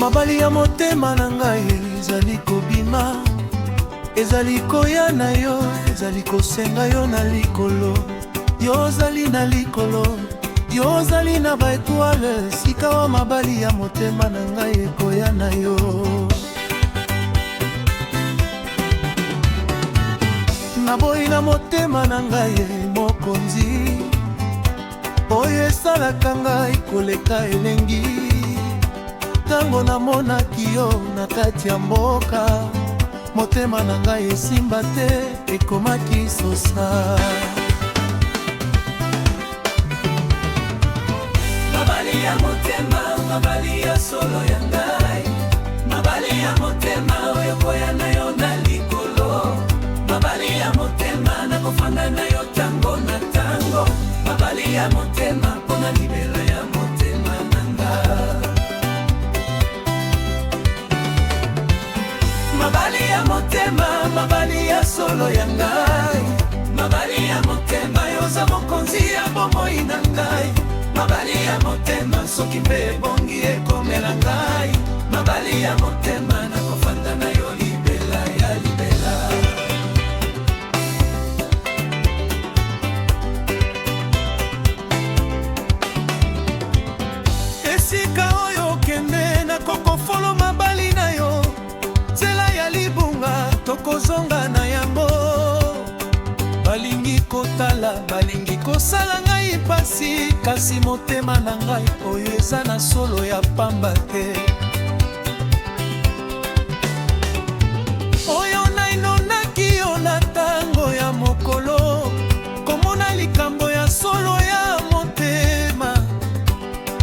Mabali ya motema na ngai ezali kobima, ezali koya na yo, ezali kosenga yo na likolo. Yo ozali na likolo, yo ozali na ba étoile, sika wa mabali ya motema na ngai ekoya na yo. Naboyi na motema na ngai mokonzi, oyo esalaka ngai koleka elengi. Tango namonaki yo na kati ya mboka, motema na ngai esimba te, ekomaki sosa. Mabali ya motema, mabali ya solo ya ngai. Mabali ya motema oyo koya na yo na likolo. Mabali ya motema na kofanda na yo tango na tango. Mabali ya motema pona libela ya motema na ngai. Mabali ya motema, mabali ya solo ya ngai. Mabali ya motema yoza mokonzi ya bomoi na ngai. Mabali ya motema soki mpe ebongi ekomela ngai. Mabali ya motema na kofanda na yo libela ya libela. Esika oyo okende na kokofolo mabali na yo, nzela ya libunga tokozonga na yango. Balingi kotala, balingi kosala ngai pasi, kasi motema na ngai oyo eza na solo ya pamba te. Oyo nainonaki yo na tango ya mokolo, komona likambo ya solo ya motema.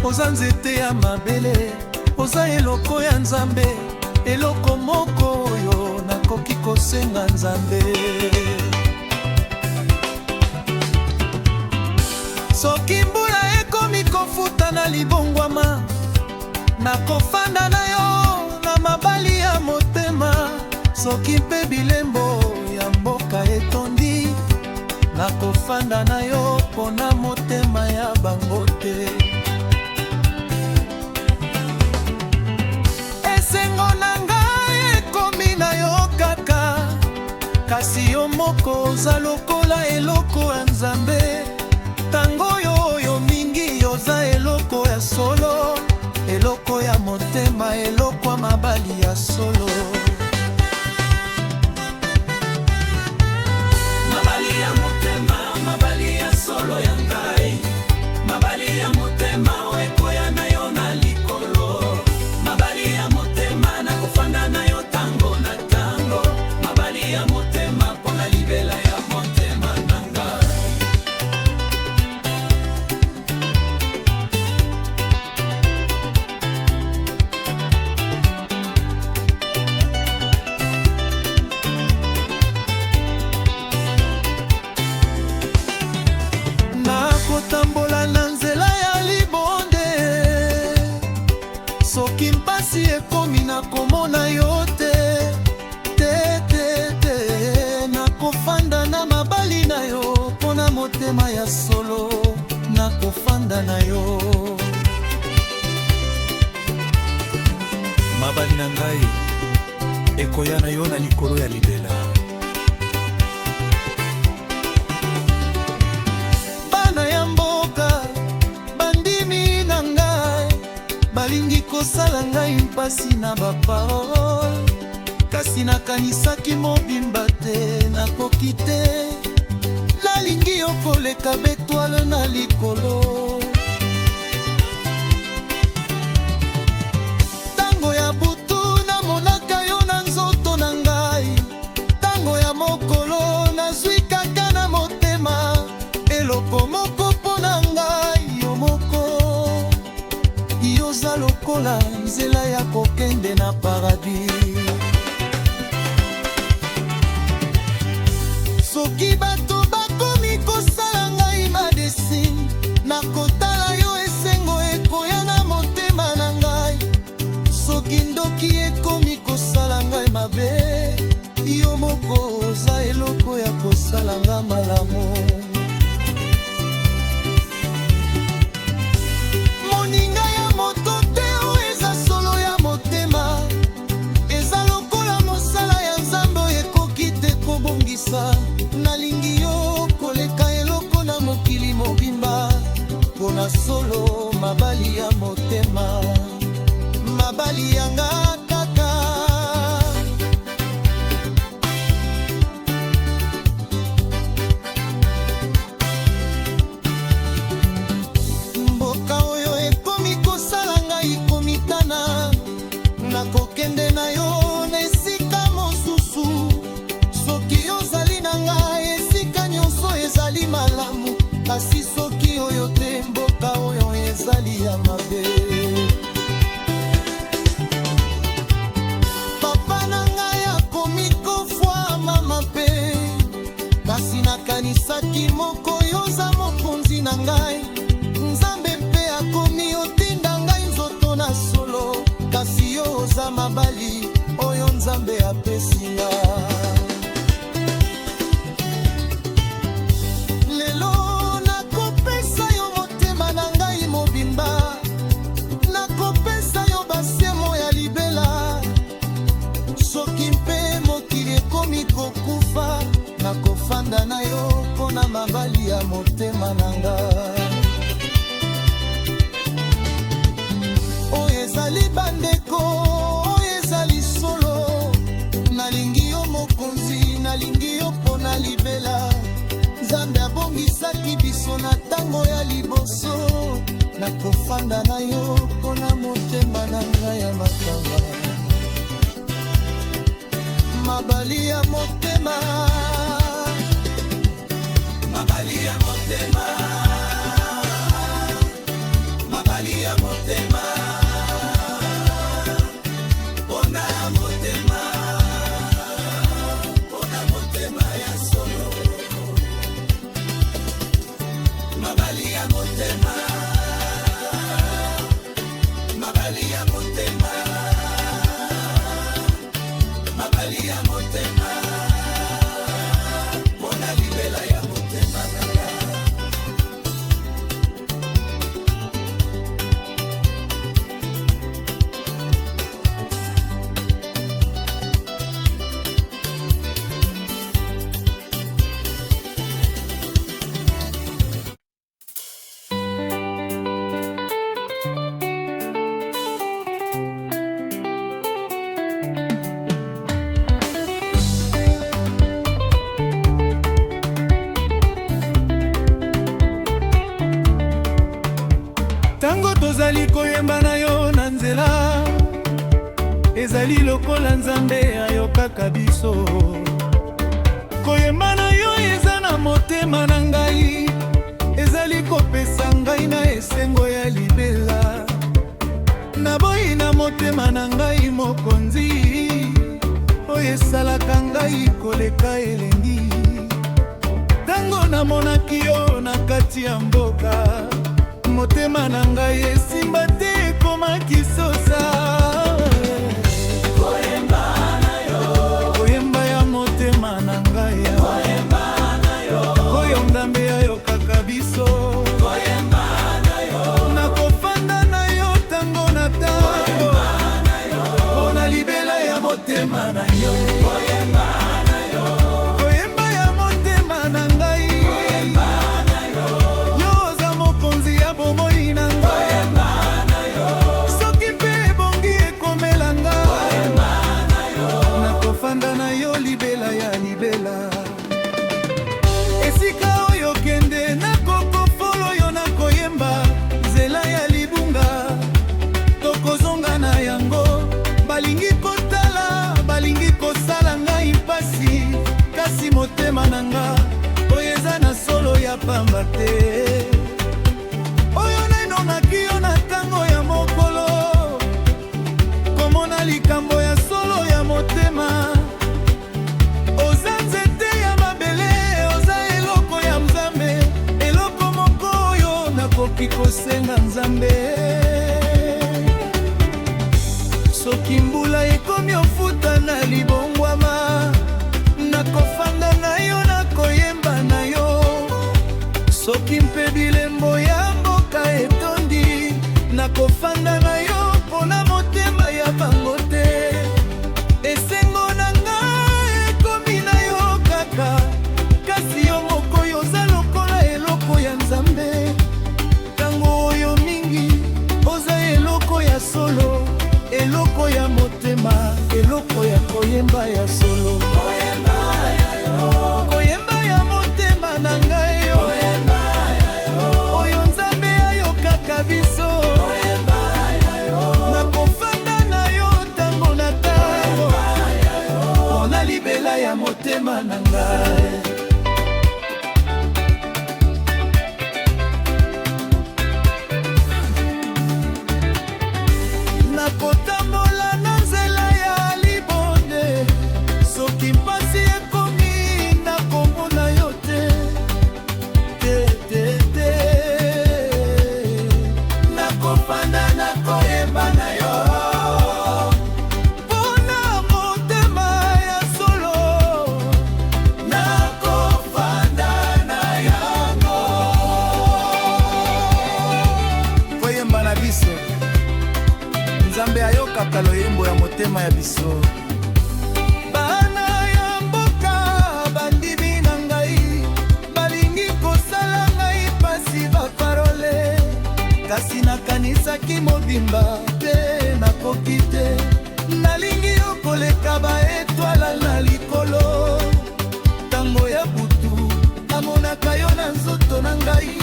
Oza nzete ya mabele, oza eloko ya Nzambe, eloko moko oyo nakoki kosenga Nzambe. Soki mbula ekomi kofuta na libongwama, nakofanda na yo na mabali ya motema. Soki mpe bilembo ya mboka etondi, nakofanda na yo mpona motema ya bango te. Esengo na ngai ekomi na yo kaka, kasi yo moko oza lokola eloko ya Nzambe. Tango oyo mingi yoza eloko ya solo, eloko ya motema, eloko ya mabali ya solo. Mabali ya motema, mabali ya solo ya ngai. Mabali ya motema ekoya na yo na likolo. Mabali ya motema na kofanda na yo tango na tango. Mabali ya motema pona libela ya motema na ngai. Nakotambola na nzela ya libonde, soki mpasi ekomi nakomona yo te. Nakofanda na mabali na yo mpona motema ya solo, nakofanda na yo. Mabali na ngai ekoya na yo na likolo ya libela. Bana ya mboka bandimi na ngai, balingi kosala ngai mpasi na baparole, kasi nakanisaki mobimba te, nakoki te. Nalingi yo koleka betwale na likolo. Tango ya butu namonaka yo na nzoto na ngai, tango ya mokolo nazwi kaka na motema. Eloko moko mpo na ngai yo moko, yoza lokola nzela ya kokende na paradis. Soki bato bakomi kosala ngai madesine, nakotala yo esengo ekoya na motema na ngai. Soki ndoki ekomi kosala ngai mabe, yo moko oza eloko ya kosala nga malamu. Moninga ya moto te, eza solo ya motema. ngai, Nzambe mpe akomi otinda ngai nzoto na solo, kasi yo oza mabali oyo Nzambe apesi nga. Lelo nakopesa yo motema na ngai mobimba, nakopesa yo basemo ya libela. Soki mpe mokili ekomi kokufa, nakofanda na yo mpona mabali ya motema na nga. Oyo ezali bandeko, oyo ezali solo, nalingi yo mokonzi, nalingi yo mpona libela. Nzambe abongisaki biso na ntango ya liboso, nakofanda na yo mpona motema na ngai ya makaba. Mabali ya motema, mabali ya motema, mabali ya motema, pona motema, pona motema ya solo. Mabali ya motema, mabali ya motema, mabali ya motema, pona libela ya motema na nga. Tango tozali koyemba na yo na nzela, ezali lokola Nzambe ayokaka biso. Koyemba na yo eza na motema na ngai, ezali kopesa ngai na esengo ya libela. Naboyi na motema na ngai mokonzi, oyo esalaka ngai koleka elengi. Tango namonaki yo na kati ya mboka, motema na ngai esimba te ekomaki sosa. Koyemba na yo, koyemba ya motema na ngai, koyemba na yo, oyo Nzambe ayokaka biso. Koyemba na yo, nakofanda na yo tango na tango, koyemba na yo, mpona libela ya motema na yo. Koyemba na yo, koyemba ya motema na ngai, koyemba na yo, yo oza mokonzi ya bomoi na ngai. Koyemba na yo, soki mpe ebongi ekomela nga. Koyemba na yo, nakofanda na yo libela ya libela. Esika oyo kende nakokofolo yo nakoyemba, nzela ya libunga tokozonga na yango. Balingi kotala, balingi kosala ngai mpasi, kasi motema na nga oyo eza na solo ya pamba te. Oyo nainongaki yo na ntango ya mokolo, komona likambo ya solo ya motema. Oza nzete ya mabele, oza eloko ya Nzambe, eloko moko oyo nakoki kosenga Nzambe. Soki mbula ekomi ofuta na libongwama, nakofanda na yo nakoyemba na yo. Soki mpe bilembo ya mboka etondi, nakofanda na yo mpona motema ya bango te. Esengo na ngai ekomi na yo kaka, kasi yo moko yo oza lokola eloko ya Nzambe. Tango oyo mingi oza eloko ya solo, eloko ya motema, eloko ya koyemba ya solo. Koyemba ya yo, koyemba ya motema na ngai yo. Koyemba ya yo, oyo Nzambe ayokaka biso. Koyemba ya yo, kaka loyembo ya motema ya biso. Bana ya mboka bandimi na ngai balingi kosala ngai pasi baparole, kasi nakanisaki mobimba te nakoki te. Nalingi yo koleka baetwala na likolo, tango ya butu namonaka yo na nzoto na ngai,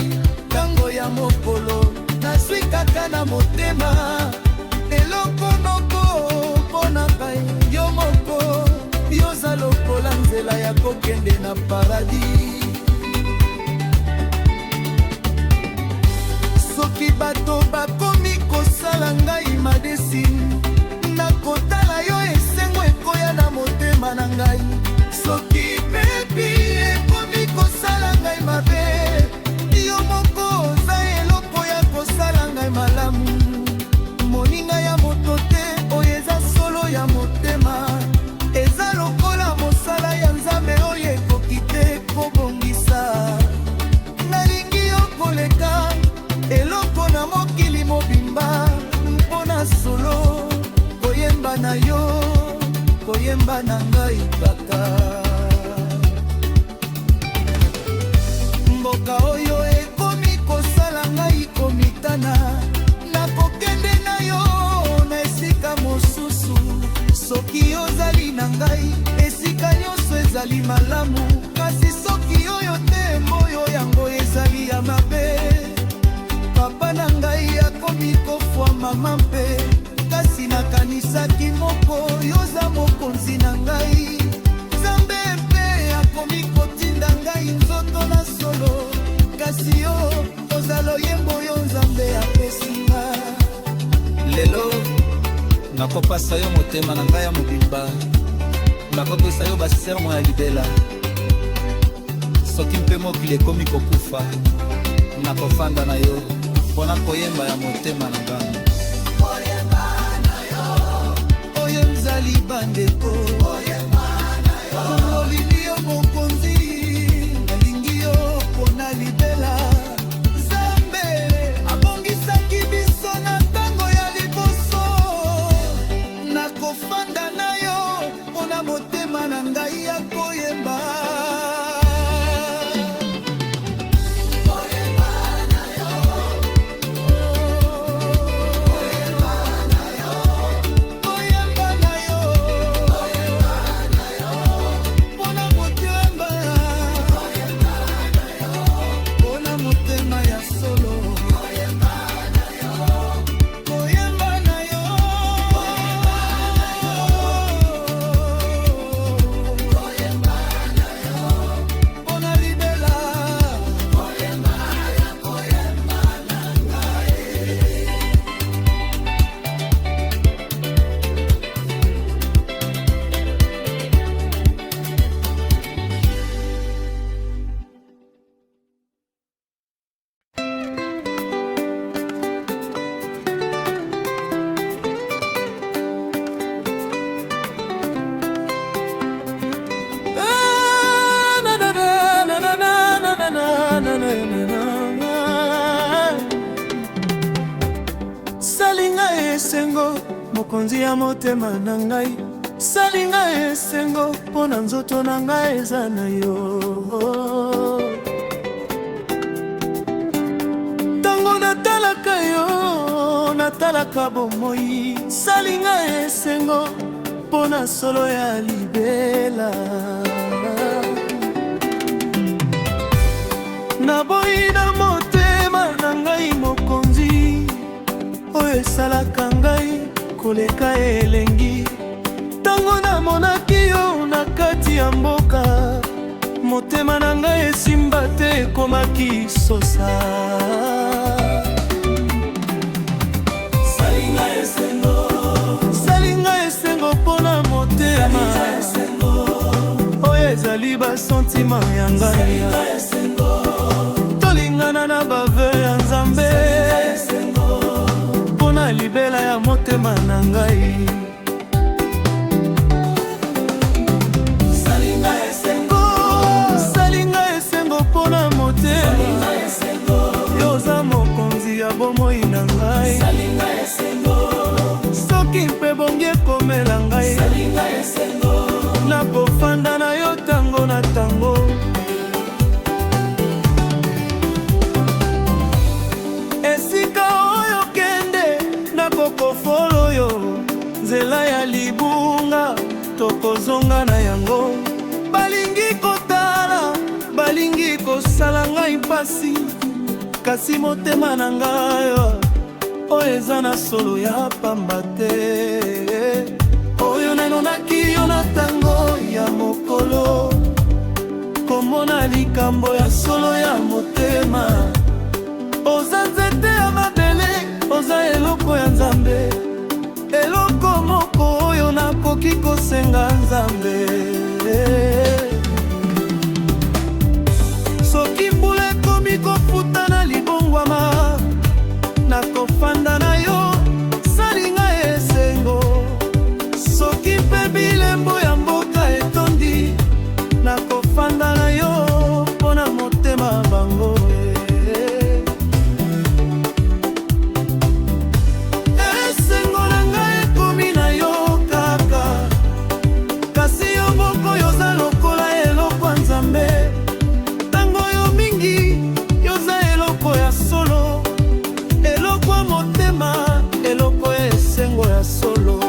tango ya mokolo nazwi kaka na motema eloko noko mpona ngai. Yo moko yoza lokola nzela ya kokende na paradis. Soki bato bakomi kosala ngai madesine, nakotala yo esengo ekoya na motema na ngai. Soki pepi ekomi kosala ngai mabe, yo moko oza eloko ya kosala ngai malamu. Moninga ya moto te oyo eza solo ya motema, eza lokola mosala ya Nzambe oyo ekoki te kobongisa. Nalingi yo koleka eloko na mokili mobimba mpona solo, koyemba na yo, koyemba na ngai kaka. Mboka oyo ekomi kosala ngai komitana, nakokende na yo na esika mosusu. Soki ozali na ngai esika nyonso ezali malamu, kasi soki oyo te moyo yango ezali ya mabe. Papa na ngai akomi kofwa mama mpe, kasi nakanisaki moko yoza mokonzi na ngai. Nzambe mpe akomi kotinda ngai nzoto na solo, kasi yo oza loyembo yo Nzambe apesinga. Lelo nakopasa yo motema na ngai ya mobimba, nakopesa yo basermo ya libela. Soki mpe mokili ekomi kokufa, nakofanda na yo mpona koyemba ya motema na ngai. Oyo nzali bandeko, olingi yo mokonzi, nalingi yo mpona libela. Nzambe abongisaki biso na ntango ya liboso, nakofanda na yo mpona motema na ngai ya koyemba. Salinga esengo mokonzi ya motema na ngai, salinga esengo mpona nzoto na ngai eza na yo. Tango natalaka yo natalaka bomoi, salinga esengo mpona solo ya libela. Naboyi na motema na ngai mokonzi, oyo esalaka ngai koleka elengi. Tango namonaki yo na kati ya mboka, motema na ngai esimba te ekomaki sosa. Salinga esengo, salinga esengo mpona motema oyo ezali basentima ya ngai. Tolingana na bave ya Nzambe mpona libela ya motema na ngai. Salinga esengo, salinga esengo mpona motema yoza mokonzi ya bomoi na ngai. Soki mpe nakozonga na yango. Balingi kotala, balingi kosala ngai mpasi, kasi motema na ngai oyo eza na solo ya pamba te. Oyo nainonaki yo na ntango ya mokolo, komona likambo ya solo ya motema. Oza nzete ya mabele, oza eloko ya Nzambe, eloko moko oyo nakoki kosenga Nzambe. Soki mbula ekomi kofuta na libongwama, nakofanda na yo, salinga esengo. Soki mpe bilembo ya mboka etondi, nakofanda na yo mpona motema bango. Esengo na ngai ekomi na yo kaka, kasi yo moko yoza lokola eloko ya Nzambe. Ntango yo mingi yoza eloko ya solo, eloko ya motema, eloko ya esengo ya solo.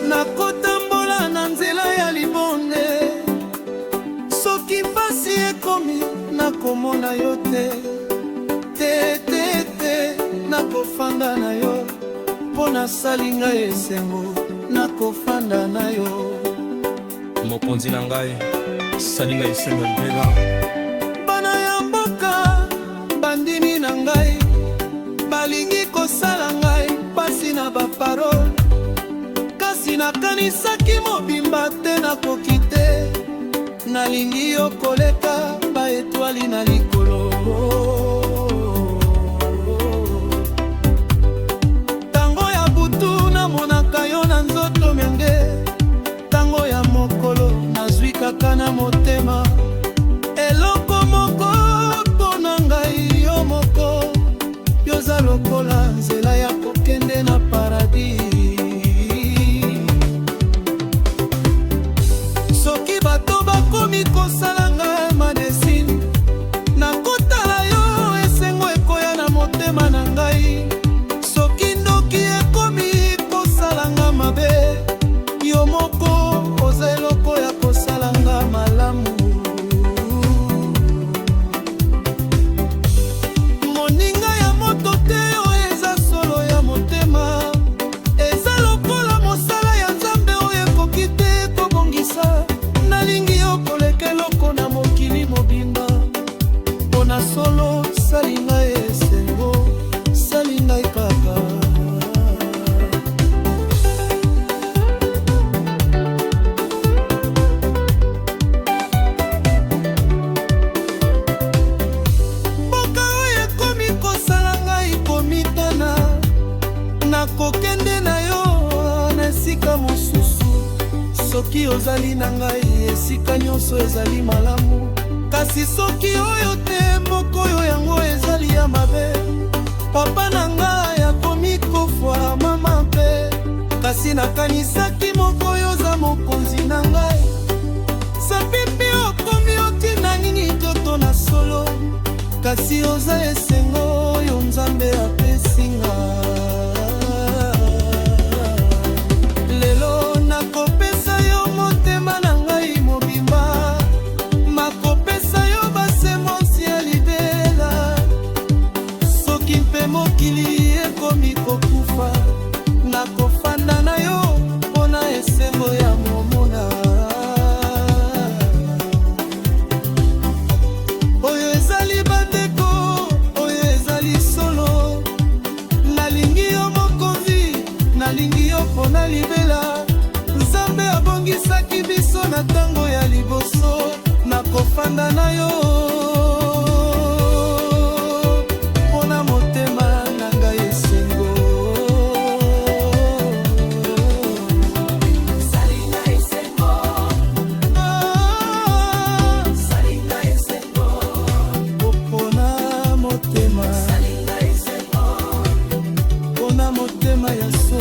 Nakotambola na nzela ya libonde, soki mpasi ekomi nakomona yo te. Nakofanda na yo, mpona salinga esengo, nakofanda na yo. Mokonzi na ngai, salinga esengo mpela. Bana ya mboka, bandimi na ngai, balingi kosala ngai mpasi na baparole, kasi nakanisaki mobimba te nakoki te. Nalingi yo koleka baetwali na likolo. Tango ya butu namonaka yo na nzoto menge, tango ya mokolo nazwi kaka na motema. Eloko moko mpona ngai yo moko, yoza lokola nzela ya kokende na paradis. Soki bato bakomi kosala ngai madesine, nakotala yo esengo ekoya na motema na ngai. Soki ndoki ekomi kosala nga mabe, yo moko oza eloko ya kosala nga malamu. Moninga ya moto te oyo eza solo ya motema, eza lokola mosala ya Nzambe oyo ekoki te kobongisa. Nalingi yo koleka eloko na mokili mobimba, mpona solo salinga esengo, salinga kaka. Mboka oyo ekomi kosala ngai komitana, nakokende na yo na esika mosusu. Soki ozali na ngai esika nyonso ezali malamu, kasi soki oyo te moko oyo yango ezali ya mabe. Papa na ngai akomi kofwa mama mpe, kasi nakanisaki moko oyo oza mokonzi na ngai. Sapipi okomi otina nini joto na solo, kasi oza esengo oyo Nzambe apesi nga. Lelo nakopesa yo motema na ngai mobimba, makopesa yo basemonsi ya libela. Soki mpe mokili ekomi kokufa, nakofanda na yo mpona esengo ya momona. Oyo ezali bandeko, oyo ezali solo, nalingi yo mokonzi, nalingi yo mpona libela. Nzambe abongisaki biso na ntango ya liboso, nakofanda na yo mpona motema na ngai esengo. Salinga esengo,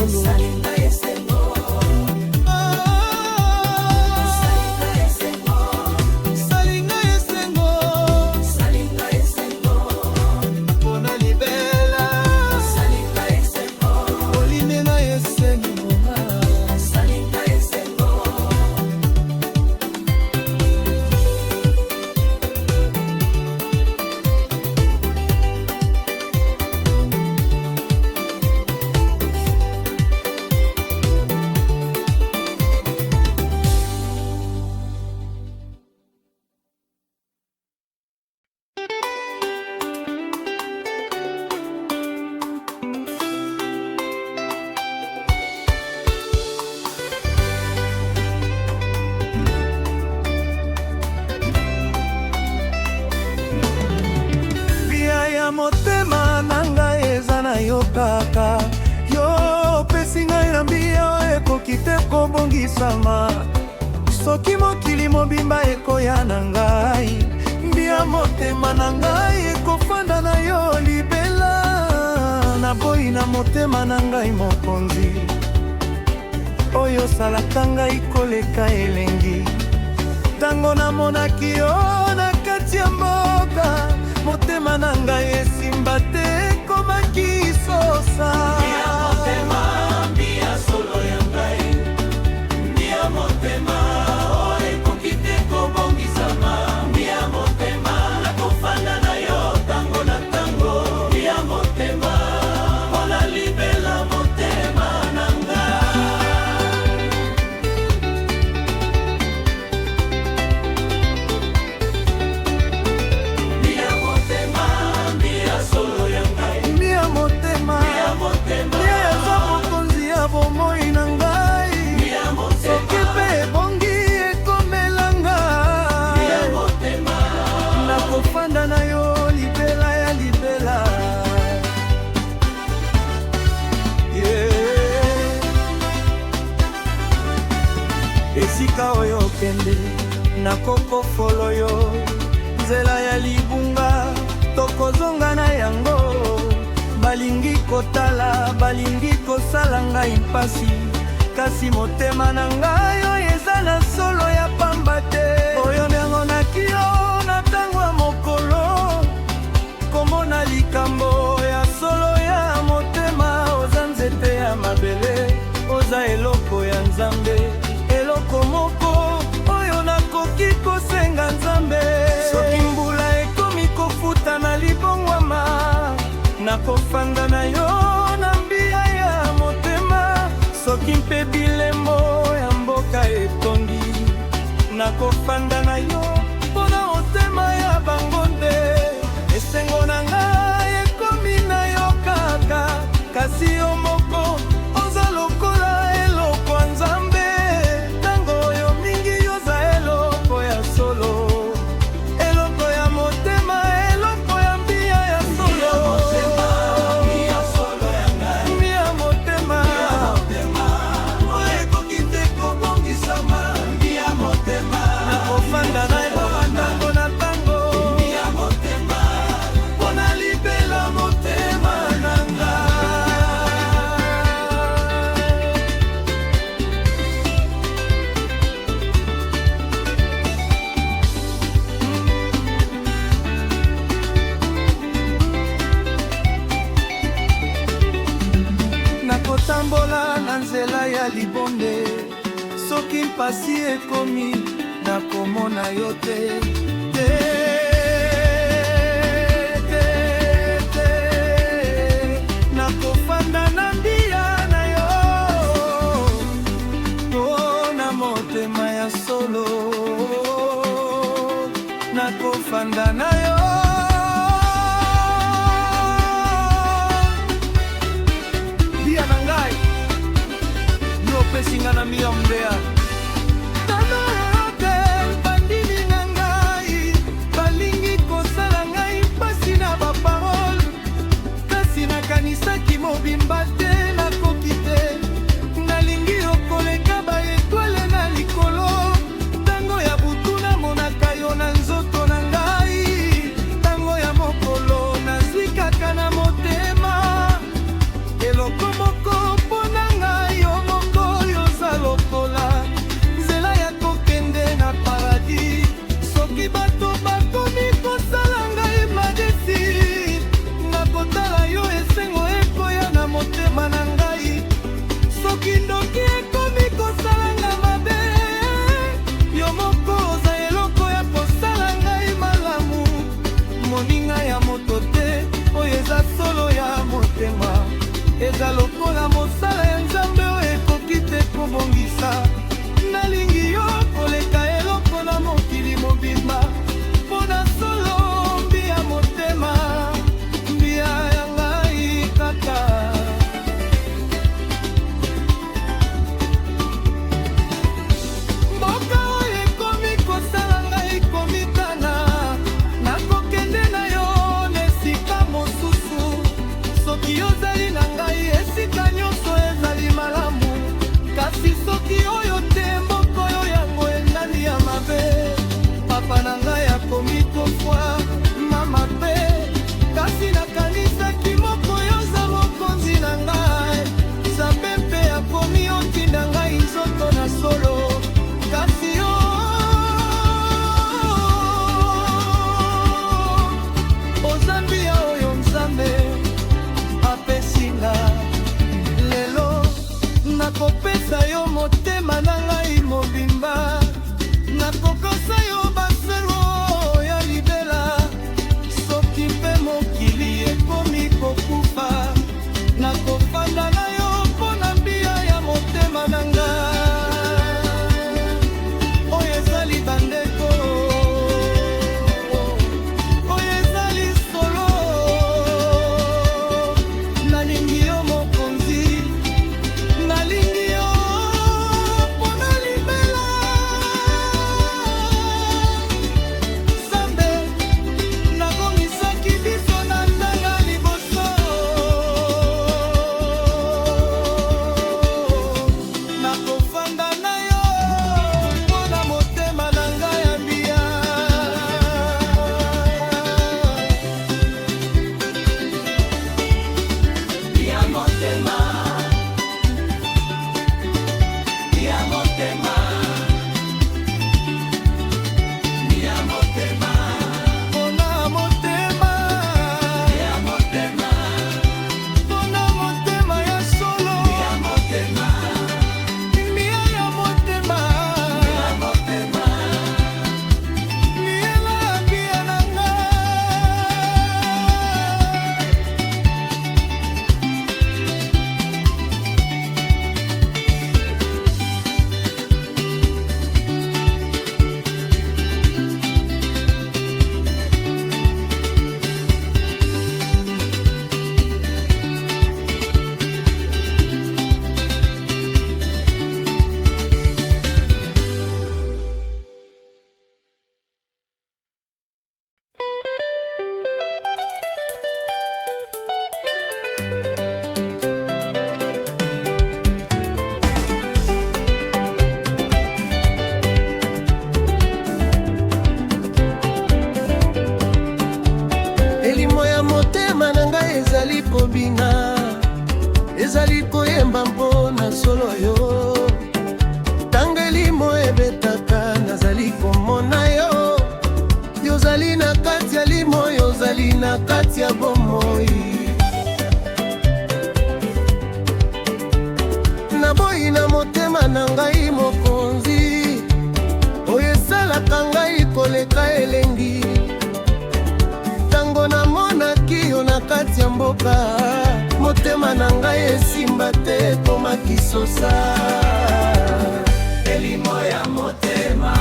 solo. Motema na ngai eza na yo kaka, yo opesi ngai na mbia ekoki te kobongisama. Soki mokili mobimba ekoya na ngai, mbia motema na ngai ekofanda na yo libela. Naboyi na motema na ngai mokonzi, oyo osalaka ngai koleka elengi. Tango namonaki yo na kati ya mboka, motema na ngai esimba te ekomaki sosa. Mbia motema, mbia solo ya ngai. Mbia motema, oyo ekoki te kobongisama. Mbia motema, nakofanda na yo tango na tango. Mbia motema, mpona libela motema na ngai. Mbia motema, mbia solo ya ngai. Mbia motema, mbia eza mokonzi ya bomoi na ngai. Soki mpe ebongi ekomela ngai, nakofanda na yo libela ya libela. Esika oyo okende nakokofolo yo, nzela ya libunga tokozonga na yango. Balingi kotala, balingi kosala ngai mpasi, kasi motema na ngai oyo eza na solo ya pamba te. Oyo nangonaki yo na ntango ya mokolo, komona likambo ya solo ya motema. Oza nzete ya mabele, oza eloko ya Nzambe, eloko moko oyo nakoki kosenga Nzambe. Soki mbula ekomi kofuta na libongwama, nakofanda na yo na mbia ya motema. Soki mpe bilembo ya mboka etondi, nakofanda na yo mpona motema ya bango nde. Esengo na ngai ekomi na yo kaka, kasi yo moko oza lokola eloko ya Nzambe. Tango oyo mingi yoza eloko ya solo, eloko ya motema, eloko ya mbia ya solo. Mbia solo ya ngai. Mbia motema, Oyo ekoki te kobongisama. Mbia motema, nakofanda na yo tango na tango. mbia motema, mpona libela motema na ngai. Nakotambola na nzela ya libonde, soki mpasi ekomi nakomona yo te. Nakofanda na mbia na yo, mpona motema ya solo. Nakofanda na yo. Mbia na ngai, yo pesinga na mbia mbea. Tano yote bandini na ngai, balingi kosala ngai mpasi na baparole, kasi nakanisaki mobimba te nakoki te. Nalingi okoleka baetwale na likolo, tango ya butu namonaka yo na nzoto na ngai. Tango ya mokolo nazwi kaka na motema, eloko moko mpona eza lokola mosala ya Nzambe oyo ekoki te kobongisa. Nalingi yo koleka eloko na mokili mobimba, mpona solo mbia motema, mbia ya ngai kaka. Mboka oyo ekomi kosala ngai komitana, nakokende na yo na esika mosusu. Soki ozali na ngai esika nyonso ezali malamu, kasi soki oyo te mboka oyo yango endani ya mabe. Papa na ngai akomi kofwa mama pe, kasi nakanisaki moko yoza mokonzi na ngai. Nzambe mpe akomi otinda ngai nzoto na solo, kasi yo ozambi ya oyo Nzambe apesinga. Lelo nakopesa yo motema na ngai mobimba, nakokosa yo baselo ya libela. Soki mpe mokili ekomi kokufa, nakofanda na yo mpona mbia ya motema na ngai. Oyo ezali bandeko, oyo ezali solo. Nalingi yo mokonzi, nalingi yo mpona libela. Nzambe nakomisaki biso na ndanga liboso, nakofanda na yo mpona motema na ngai ya mbia. Mbia motema, mbia motema, mbia motema, Mpona motema, mbia motema, mpona motema ya solo, mbia motema, mbia ya motema, mbia motema, miela ya mbia na ngai. Elimo ya motema na ngai ezali kobina, ezali koyemba mpona solo yo. Ntango elimo ebetaka nazali komona yo, yozali na kati ya limo, yozali na kati ya bomoi. Naboyi na motema na ngai mokonzi, oyo esalaka ngai koleka elengi. Tango namonaki yo na kati ya mboka, motema na ngai esimba te koma kisosa. elimo ya motema,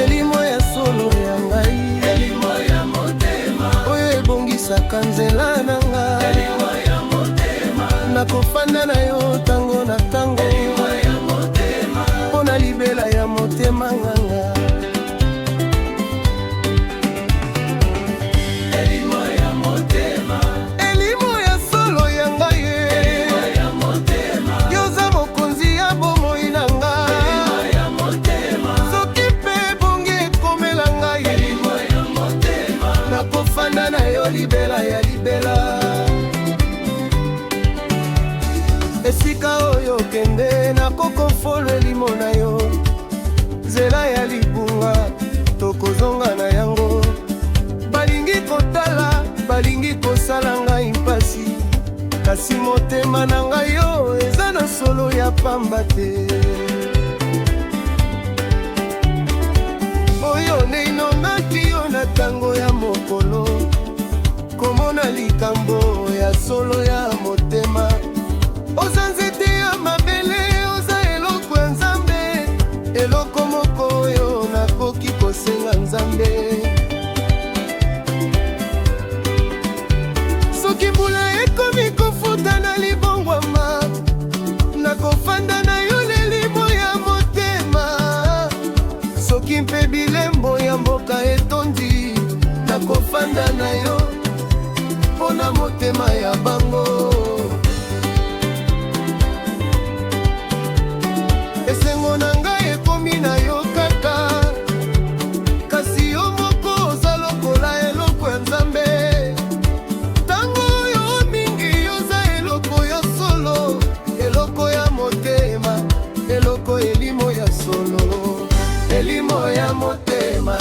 Elimo ya solo ya ngai, elimo ya motema, oyo ebongisaka nzela na ngai. elimo ya motema, Nakofanda na yo tango na tango, elimo ya motema, mpona libela ya motema nganga. elimo ya motema, Elimo ya solo ya ngai, elimo ya motema, yoza mokonzi ya bomoi na ngai. elimo ya motema, Soki mpe ebongi ekomela ngai, elimo ya motema, nakofanda na yo libela ya libela. Esika oyo kende nakokofolo elimo na yo, nzela ya libunga tokozonga na yango. Balingi kotala, balingi kosala ngai mpasi, kasi motema na ngai yo eza na solo ya pamba te. Oyo neinongaki yo na tango ya mokolo, komona likambo ya solo ya motema. na motema ya bango. Esengo na ngai ekomi na yo kaka, kasi yo moko oza lokola eloko ya Nzambe. Tango yo mingi yoza eloko ya solo, eloko ya motema, eloko elimo ya solo, elimo ya motema,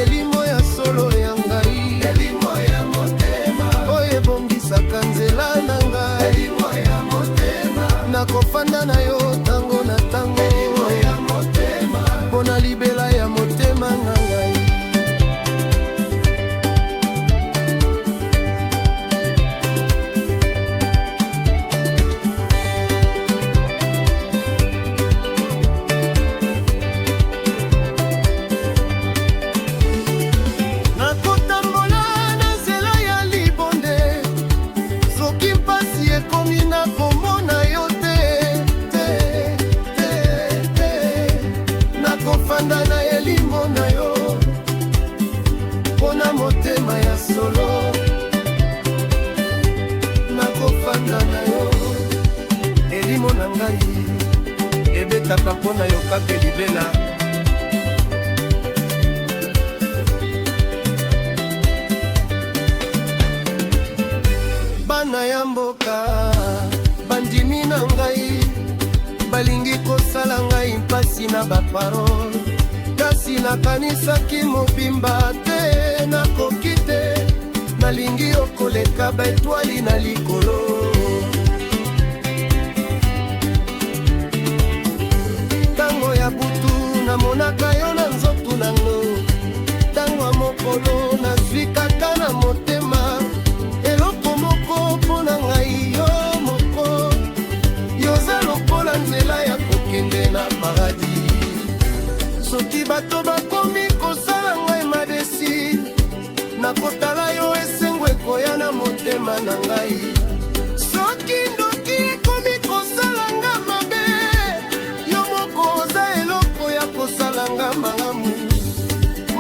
elimo ya solo ya ngai, elimo ya motema oyo ebongisaka nzela na ngai, elimo ya motema nakofanda na yo tango na tango, elimo ya motema mpona libela ya motema na ngai. Nakofanda na elimo na yo mpona motema ya solo, nakofanda na yo elimo na ngai ebetaka mpona yo kaka libela. Bana ya mboka bandimi na ngai balingi kosala ngai mpasi na baparole, kasi nakanisaki mobimba te, nakoki te, nalingi okoleka baetwali na likolo. Tango ya butu namonaka yo na nzoto nango, tango ya mokolo nazwi kaka na motema eloko moko mpona ngai, yo moko yoza lokola nzela ya kokende na paradis. Soki bato bakomi kosala ngai madesi, nakotala yo esengo ekoya na motema na ngai. Soki ndoki ekomi kosala nga mabe, yo moko oza eloko ya kosala nga malamu.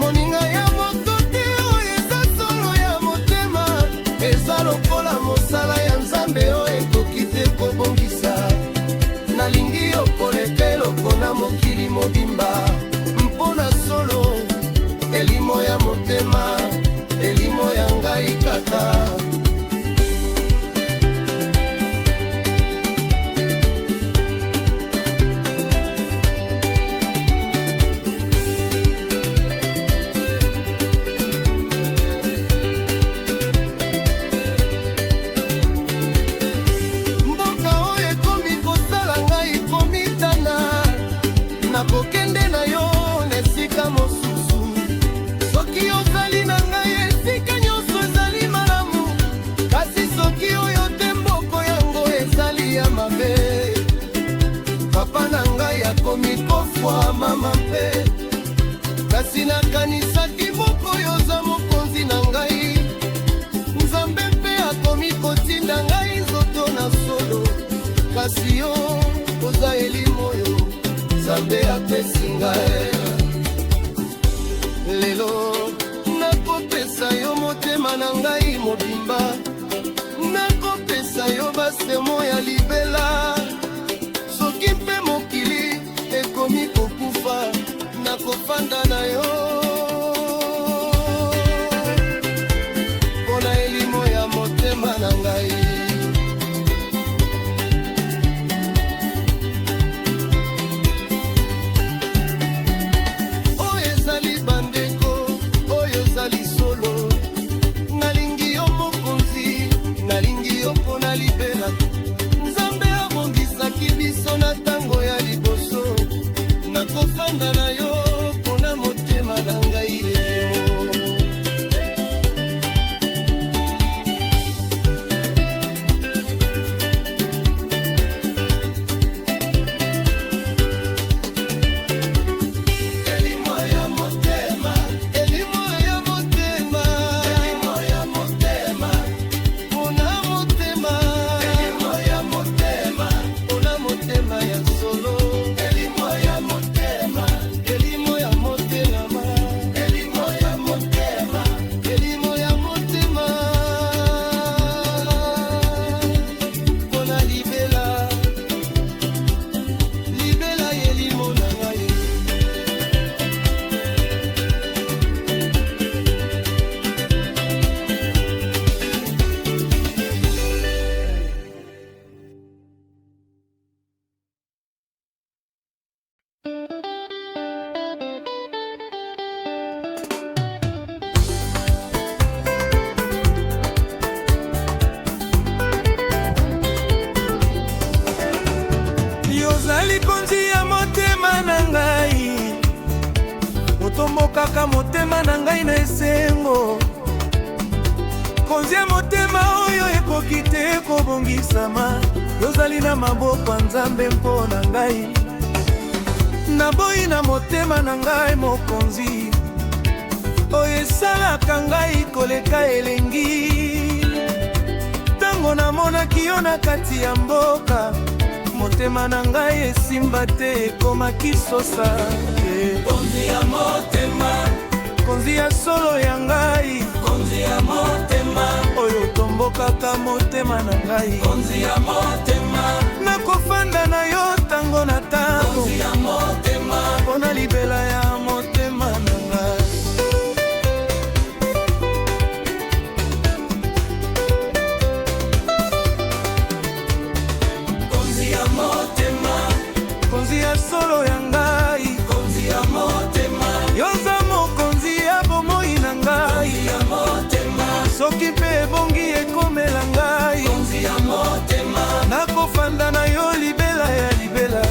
Moninga ya moto te oyo eza solo ya motema, eza lokola mosala ya Nzambe oyo ekoki te kobongisa. Nalingi yo koleka eloko na mokili mobimba mpona solo, elimo ya motema, elimo ya ngai kaka. Nakokende na yo nesika mosusu, soki ozali na ngai esika nyonso ezali malamu, kasi soki oyo te mboko yango ezali ya mabe. Papa na ngai akomi kofwa mama mpe, kasi nakanisaki moko yoza mokonzi na ngai. Nzambe mpe akomi kotinda ngai nzoto na solo, kasi yo oza elimo yo Nzambe apesi ngai. Lelo nakopesa yo motema na ngai mobimba, nakopesa yo basemo ya libela. Soki mpe mokili ekomi kokufa, nakofanda na yo mpona elimo ya motema na ngai. kaka motema na ngai na esengo. Konzi ya motema oyo ekoki te kobongisama, yozali na maboko ya Nzambe mpo na ngai. Naboyi na motema na ngai mokonzi oyo esalaka ngai koleka elengi. Tango namonaki yo na kati ya mboka, motema na ngai esimba te ekomaki sosa. Konzi ya motema, konzi ya solo ya ngai, konzi ya motema oyo tombokaka motema na ngai. Konzi ya motema, nakofanda na yo tango na tango. konzi ya motema, mpona libela ya motema na ngai. konzi ya motema, konzi ya solo ya ngai, konzi ya motema, yoza mokonzi ya bomoi na ngai. konzi ya motema, soki mpe ebongi ekomela ngai, konzi ya motema, nakofanda na yo libela ya libela.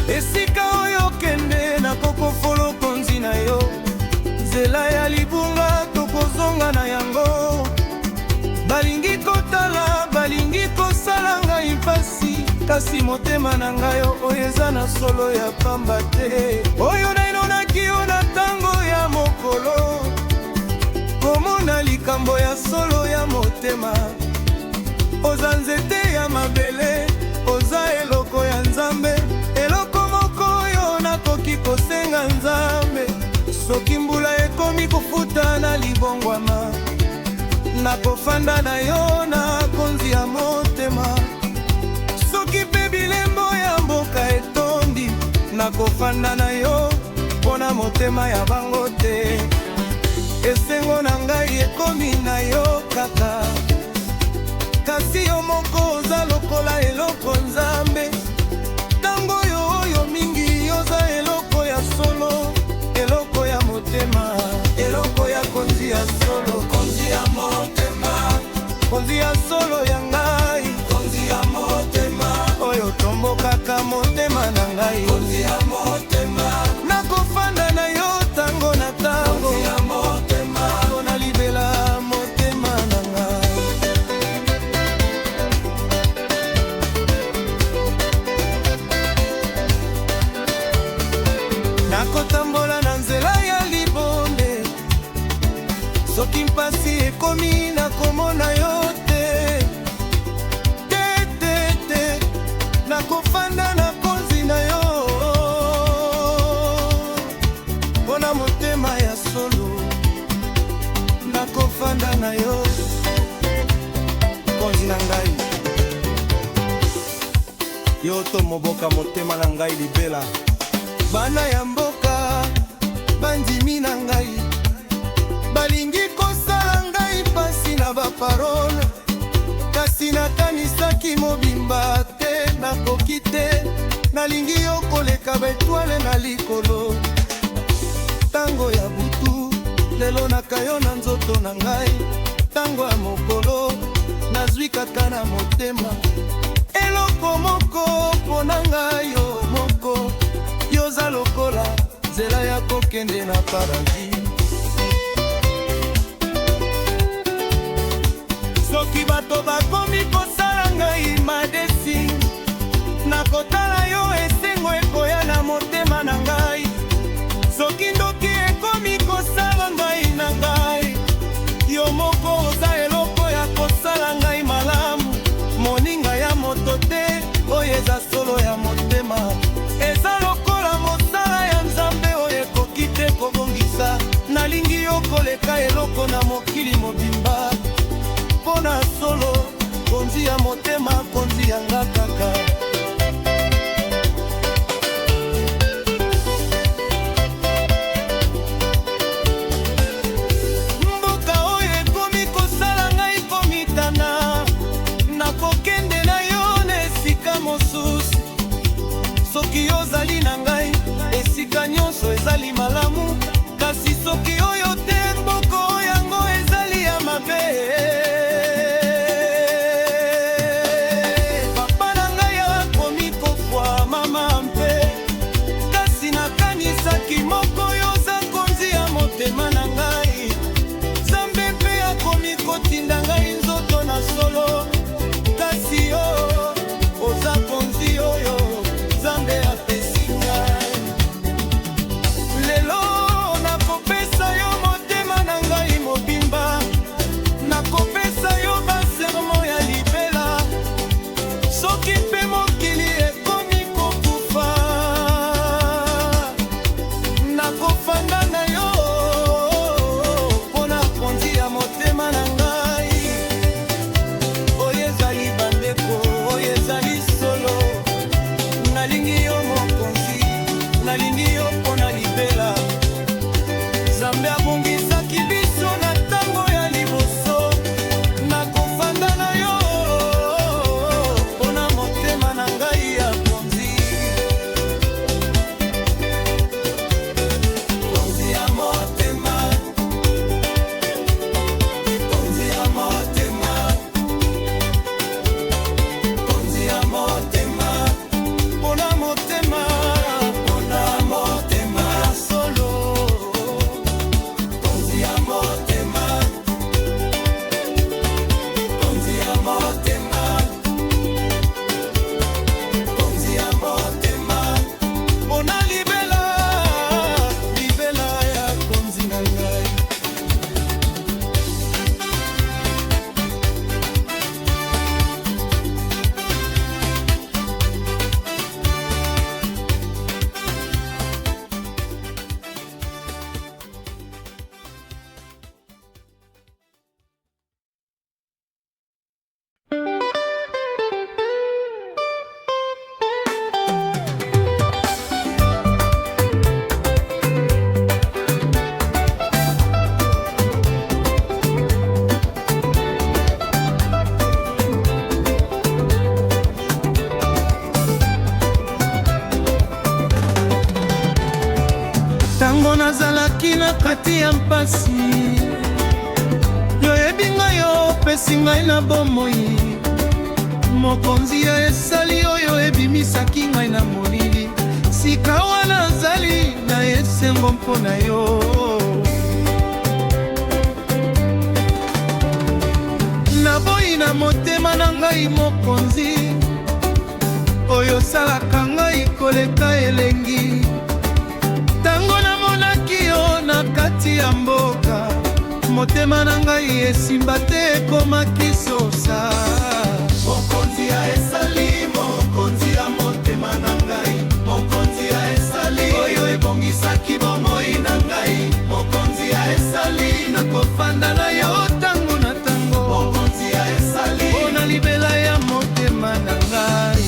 Esika oyo kende nakokofolo konzi na yo, nzela ya libunga tokozonga na yango. Balingi kotala, balingi kosala ngai mpasi, kasi motema na ngai oyo eza na solo ya pamba te. Oyo nainonaki yo na tango ya mokolo, komona likambo ya solo ya motema. Oza nzete ya mabele, oza eloko ya Nzambe, eloko moko oyo nakoki kosenga Nzambe. Soki mbula ekomi kofuta na libongwama, nakofanda na yo na konzi ya motema. Soki mpe bilembo ya mboka etondi, nakofanda na yo mpona motema ya bango te. Esengo na ngai ekomi na yo kaka, kasi yo moko oza lokola eloko Nzambe. Tango oyo mingi yoza eloko ya solo, eloko ya motema, eloko ya konzi ya solo. konzi ya motema, konzi ya solo ya ngai, konzi ya motema, oyo tombokaka motema na ngai. konzi ya motema, nakofanda na yo tango na tango, konzi ya motema, mpona libela motema na ngai. Nakotambola na nzela ya libonde, soki mpasi ekomi nakomona yo te. Te, nakofanda na konzi na yo mpona motema ya solo, nakofanda na yo konzi na ngai. Yo to moboka motema na ngai libela, bana ya mboka bandimi na ngai, balingi kosala ngai mpasi na baparole, kasi nakanisaki mobimba te, nakoki te. Nalingi yo koleka betwale na likolo, tango ya butu lelo nakayo na nzoto na ngai. Tango ya mokolo nazwi kaka na motema, eloko moko mpona ngai yo moko. Yoza lokola nzela ya kokende na paradis. Soki bato bakomi kosala ngai madesi, nakotala yo esengo ekoya na motema na ngai. Soki ndoki ekomi kosala ngai na ngai, yo moko oza eloko ya kosala ngai malamu. Moninga ya moto te, oyo eza solo ya motema. Eza lokola mosala ya Nzambe oyo ekoki te kobongisa. Nalingi yo koleka eloko na mokili mobimba, mpona solo konzi ya motema, konzi ya nga kaka. Mboka oyo ekomi kosala ngai komitana, nakokende na yo na esika mosusu. Soki ozali na ngai, esika nyonso ezali malamu, kasi soki oyo te, mboko yango ezali ya mabe. Nzambe abongisaki biso na ntango ya liboso, nakofanda na yo mpona motema na ngai ya konzi. Konzi ya motema, konzi ya motema, konzi ya motema, mpona motema, mpona motema ya solo. Konzi ya motema, konzi ya motema, konzi ya motema, mpona libela, libela ya konzi na ngai. Tango nazalaki na kati ya mpasi, yoyebi ngai yo opesi ngai na bomoi. Mokonzi ya esali oyo ebimisaki ngai na molili, sika wana nazali na esengo mpo na yo. Naboyi na motema na ngai mokonzi, oyo osalaka ngai koleka elengi. Tango namonaki yo na kati ya mboka, motema na ngai esimba te ekomaki sosa. Mokonzi ya esali, mokonzi ya motema na ngai, mokonzi ya esali oyo ebongisaki bomoi na ngai, mokonzi ya esali nakofanda na yo tango na tango, mokonzi ya esali mpona libela ya motema na ngai.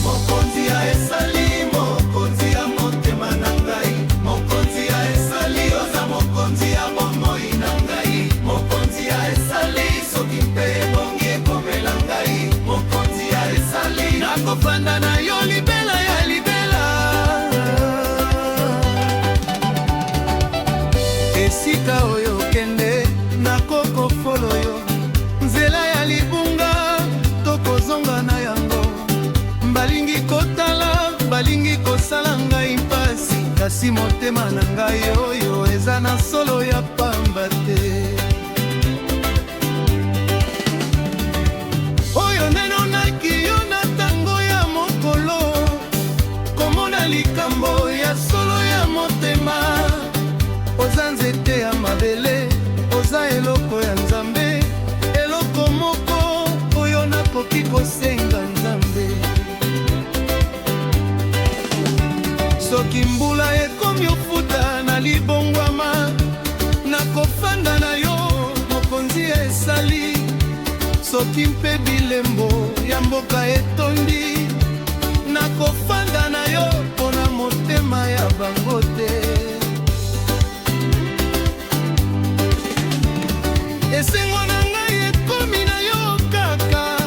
Mokonzi ya esali, mokonzi ya motema na ngai, mokonzi ya esali oza mokonzi ya bomoi na ngai, mokonzi ya esali soki mpe ebongi ekomela ngai, mokonzi ya esali nakofanda na yo libela ya libela. Esika oyo okende nakokofolo yo, nzela ya libunga tokozonga na yango. Balingi kotala, balingi kosala ngai mpasi, kasi motema na ngai oyo eza na solo ya pamba te. Oyo nenonaki yo na ntango ya mokolo, komona likambo ya solo ya motema. Oza nzete ya mabele, oza eloko ya Nzambe, eloko moko oyo nakoki kosenga Nzambe. Soki mbula ekomi ofuta na libongwama, nakofanda na yo mokonzi esali. Soki mpe bilembo ya mboka etondi, nakofanda na yo mpona motema ya bango te. Esengo na ngai ekomi na yo kaka,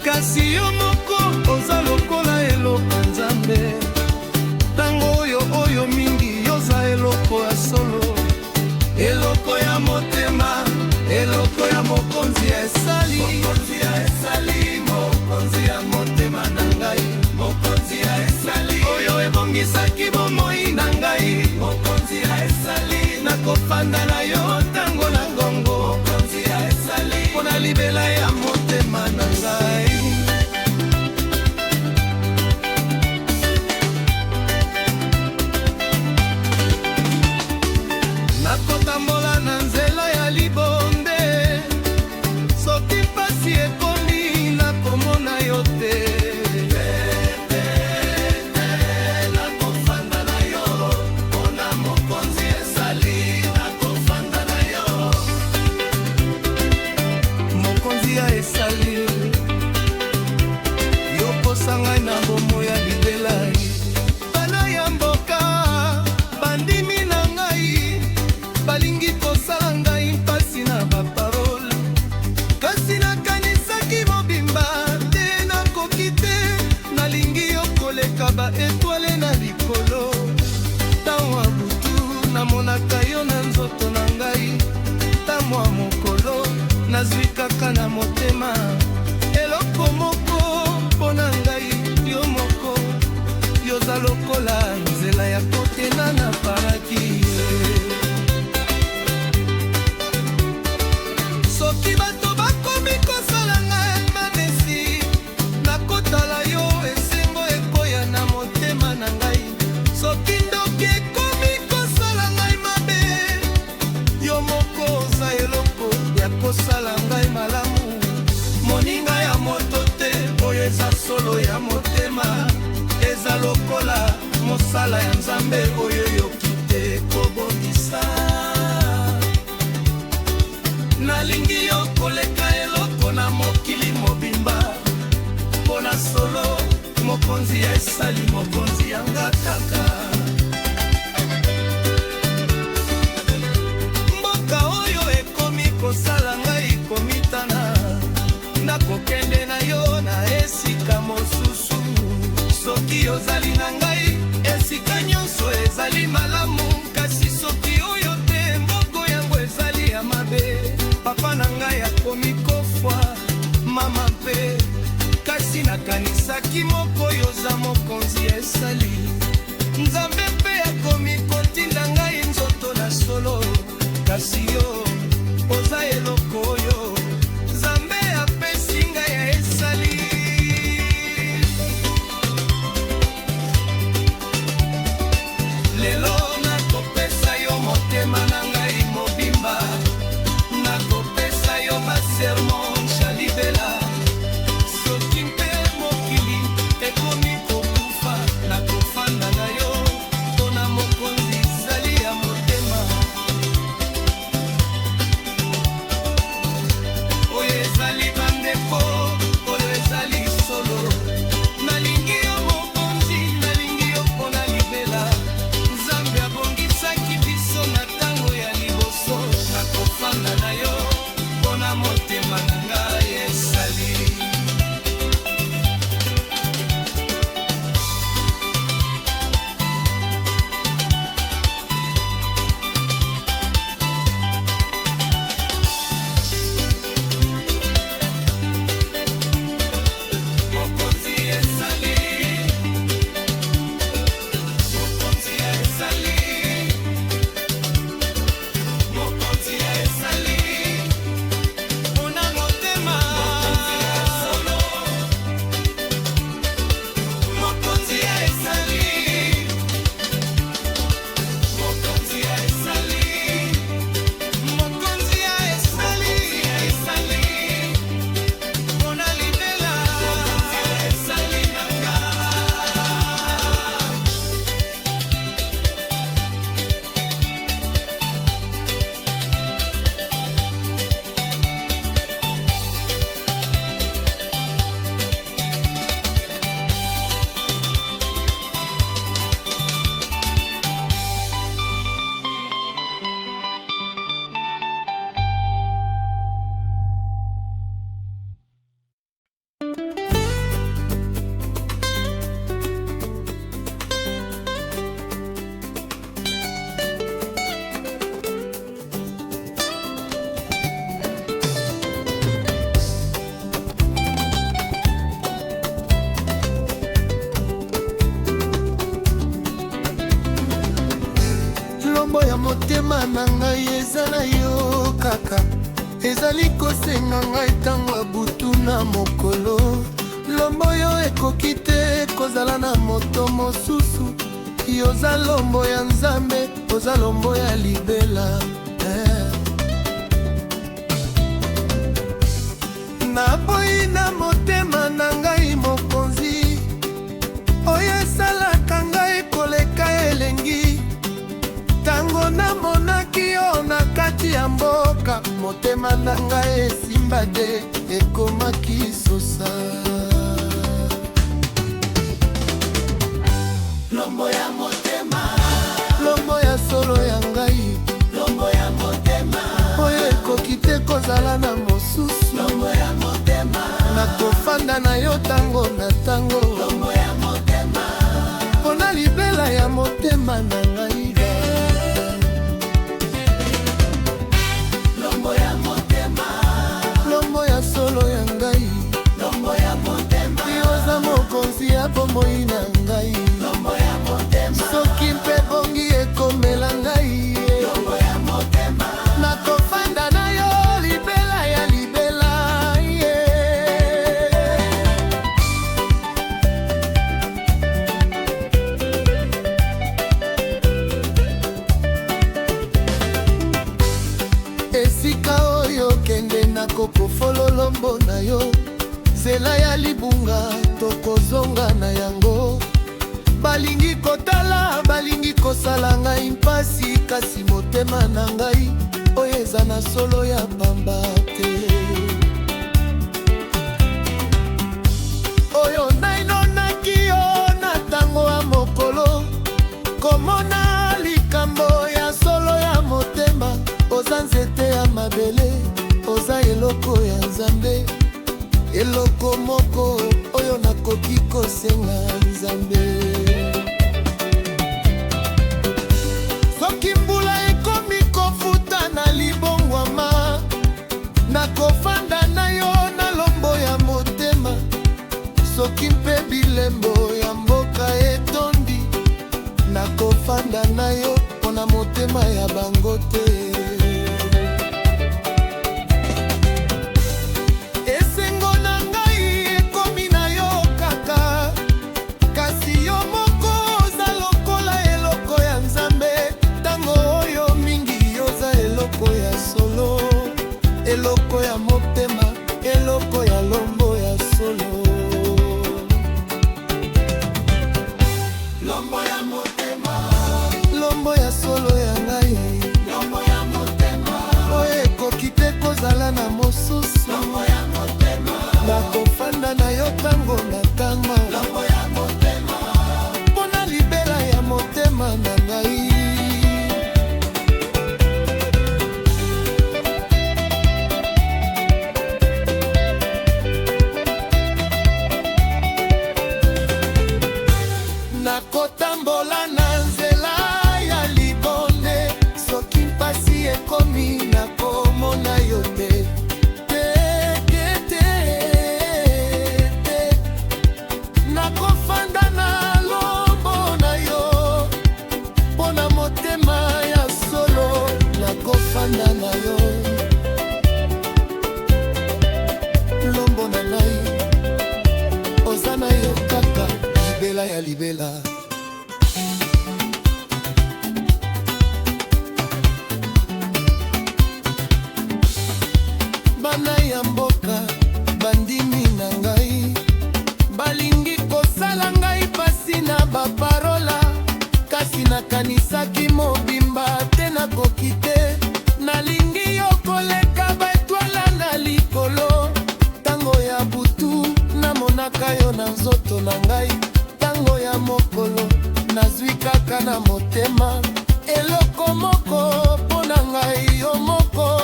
kasi yo moko oza lokola eloko Nzambe. Tango oyo mingi yoza eloko ya solo, eloko ya motema, eloko ya mokonzi ya esali. Mokonzi ya esali, mokonzi ya motema na ngai, mokonzi ya esali oyo ebongisaki bomoi na ngai, mokonzi ya esali nakofanda na yo tango na ngongo, mokonzi ya esali mpona libela ya motema na ngai. Nakotambola na nzela ya libonde, soki mpasi ekomi nakomona yo te. Nakofanda na yo mpona mokonzi esali, nakofanda lokola ya Nzambe oyo yoki te kobongisa. Nalingi yo koleka eloko na mokili mobimba, mpona solo mokonzi esali mokonzi yanga kaka. Mboka oyo ekomi kosala ngai komitana, nakokende na yo na esika mosusu. Soki ozali na ngai esika nyonso ezali malamu, kasi soki oyo te mboko yango ezali ya mabe. Papa na ngai akomi kofwa, mama mpe, kasi nakanisaki moko yoza mokonzi esali. Nzambe mpe akomi kotinda ngai nzoto na solo, kasi yo oza eloko oyo Nzambe apesi ngai ya esali. Lelo nakopesa yo motema na ngai mobimba, nakopesa yo basermon shalibela. Soki mpe mokili ekomi kokufa, nakofanda na yo mpona mokonzi ezali ya motema. Oyo ezali bandeko, oyo ezali solo. Nalingi yo mokonzi, nalingi yo mpona libela. Nzambe abongisaki biso na ntango ya liboso, nakofanda na yo mpona motema na ngai esali. Mokonzi esali, mokonzi esali, mokonzi esali, mpona motema. Mokonzi esolo, mokonzi esali, mokonzi esali, mokonzi esali, esali mpona libela. Mokonzi esali nanga. Lombo ya motema na ngai eza na yo kaka, ezali kosenga ngai ntango ya butu na mokolo. Lombo yo ekoki te kozala na moto mosusu, yoza lombo ya Nzambe, oza lombo ya libela. Naboyi na motema na ngai mokonzi, oyo esalaka ngai koleka elengi. Tango namonaki yo na kati ya mboka, motema na ngai esimba te, ekomaki sosa. Lombo ya motema, lombo ya solo ya ngai, lombo ya motema, oyo ekoki te kozala na mosusu. Lombo ya motema, nakofanda na yo tango na tango. Lombo ya motema, mpona libela ya motema na ngai. Lombo ya motema, lombo ya solo ya ngai, lombo ya motema, yoza mokonzi ya bomoi na ngai. Lombo ya motema, soki mpe bongi ekomela ngai. Lombo ya motema, nakofanda na yo libela ya libela. Esika oyo kende nakokofolo lombo na yo, nzela ya libunga tokozonga na yango. balingi kotala, balingi kosala ngai mpasi, kasi motema na ngai oyo eza na solo ya pamba te. Oyo nainonaki yo na ntango ya mokolo, komona likambo ya solo ya motema. Oza nzete ya mabele, oza eloko ya Nzambe, eloko moko oyo nakoki kosenga Nzambe. Soki mbula ekomi kofuta na libongwama, nakofanda na yo na lombo ya motema. Soki mpe bilembo ya mboka etondi, nakofanda na yo mpona motema ya bango te. Eloko ya motema, eloko ya lombo ya solo. Lombo ya motema, lombo ya solo ya ngai. Lombo ya motema, oyo ekoki te kozala na mosusu. Lombo ya motema, nakofanda na yo tango na tango. Lombo ya motema, mpona libela ya motema na ngai. Nakotambola na nzela ya libonde, soki mpasi ekomi nakomona yo te. Nakofanda na lombo na yo mpona motema ya solo, nakofanda na yo. Lombo na ngai oza na yo kaka, libela ya libela. Bana ya mboka bandimi na ngai, balingi kosala ngai pasi na baparola, kasi nakanisaki mobimba te nakoki te. Nalingi yo koleka baetwala na likolo, tango ya butu namonaka yo na nzoto na ngai. Tango ya mokolo nazwi kaka na motema, eloko moko mpona ngai yo moko.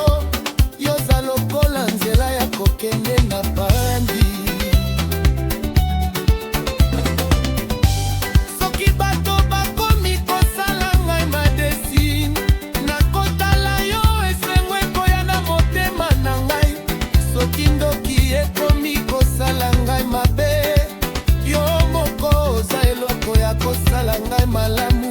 Yoza lokola nzela ya kokende na paradis. Soki bato bakomi kosala ngai madesine, nakotala yo esengo ekoya na motema na ngai. Soki ndoki ekomi kosala ngai mabe, yo moko oza eloko ya kosala ngai malamu.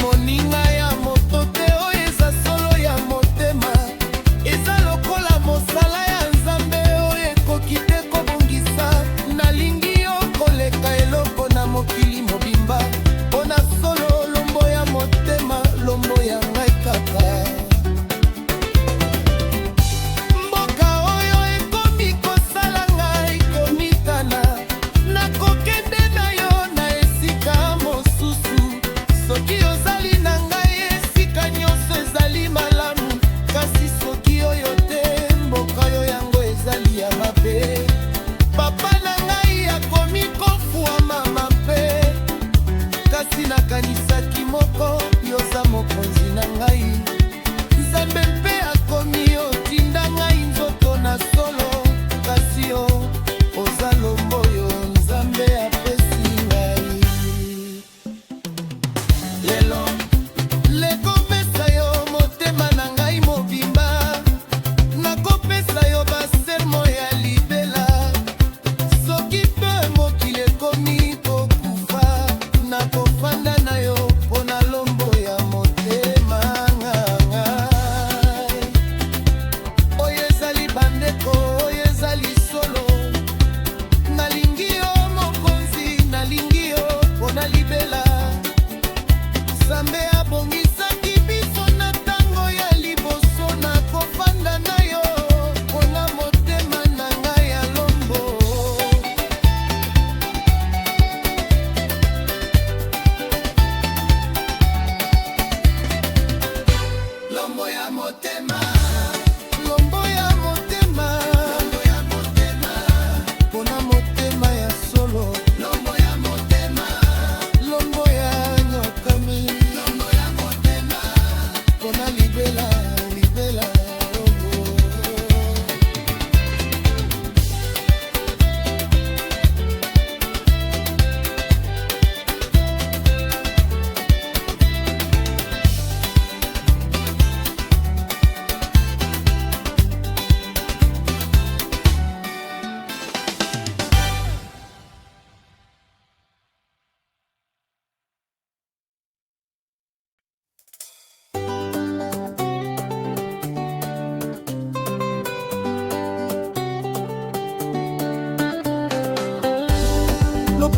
Moninga ya moto te oyo eza solo ya motema,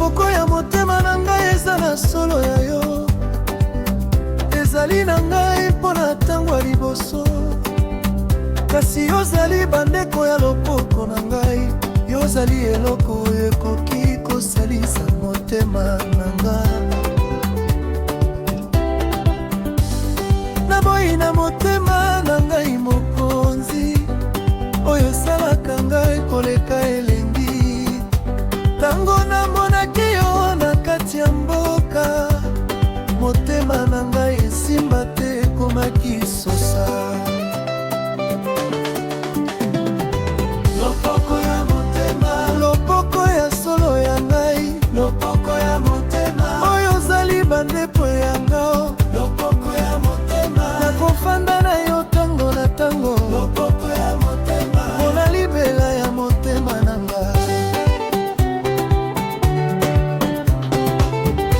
loboko ya motema na ngai eza na solo ya yo, ezali na ngai mpo na ntango ya liboso. Kasi yozali bandeko ya loboko na ngai, yozali eloko ekoki kosalisa motema na ngai. Naboyi na motema na ngai mokonzi, oyo esalaka ngai koleka elengi. Tango namonaki yo na kati ya mboka, motema na ngai esimba te ekomaki sosa. Loboko ya motema, loboko ya solo ya ngai, loboko ya motema, oyo ozali bandepo ya ngao, loboko ya motema, nakofanda na yo tango na tango, loboko ya motema, mpona libela ya motema na ngai.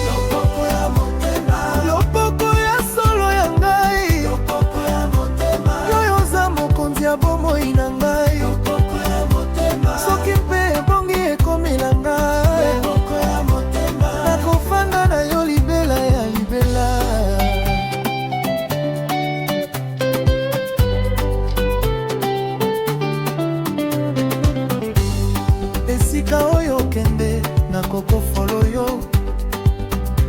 Loboko ya motema, loboko ya solo ya ngai, loboko ya motema, oyo oza mokonzi ya bomoi na ngai, loboko ya motema, soki mpe ebongi ekomi na ngai, loboko ya motema, nakofanda na yo libela ya libela. Esika oyo okende nakokofolo yo,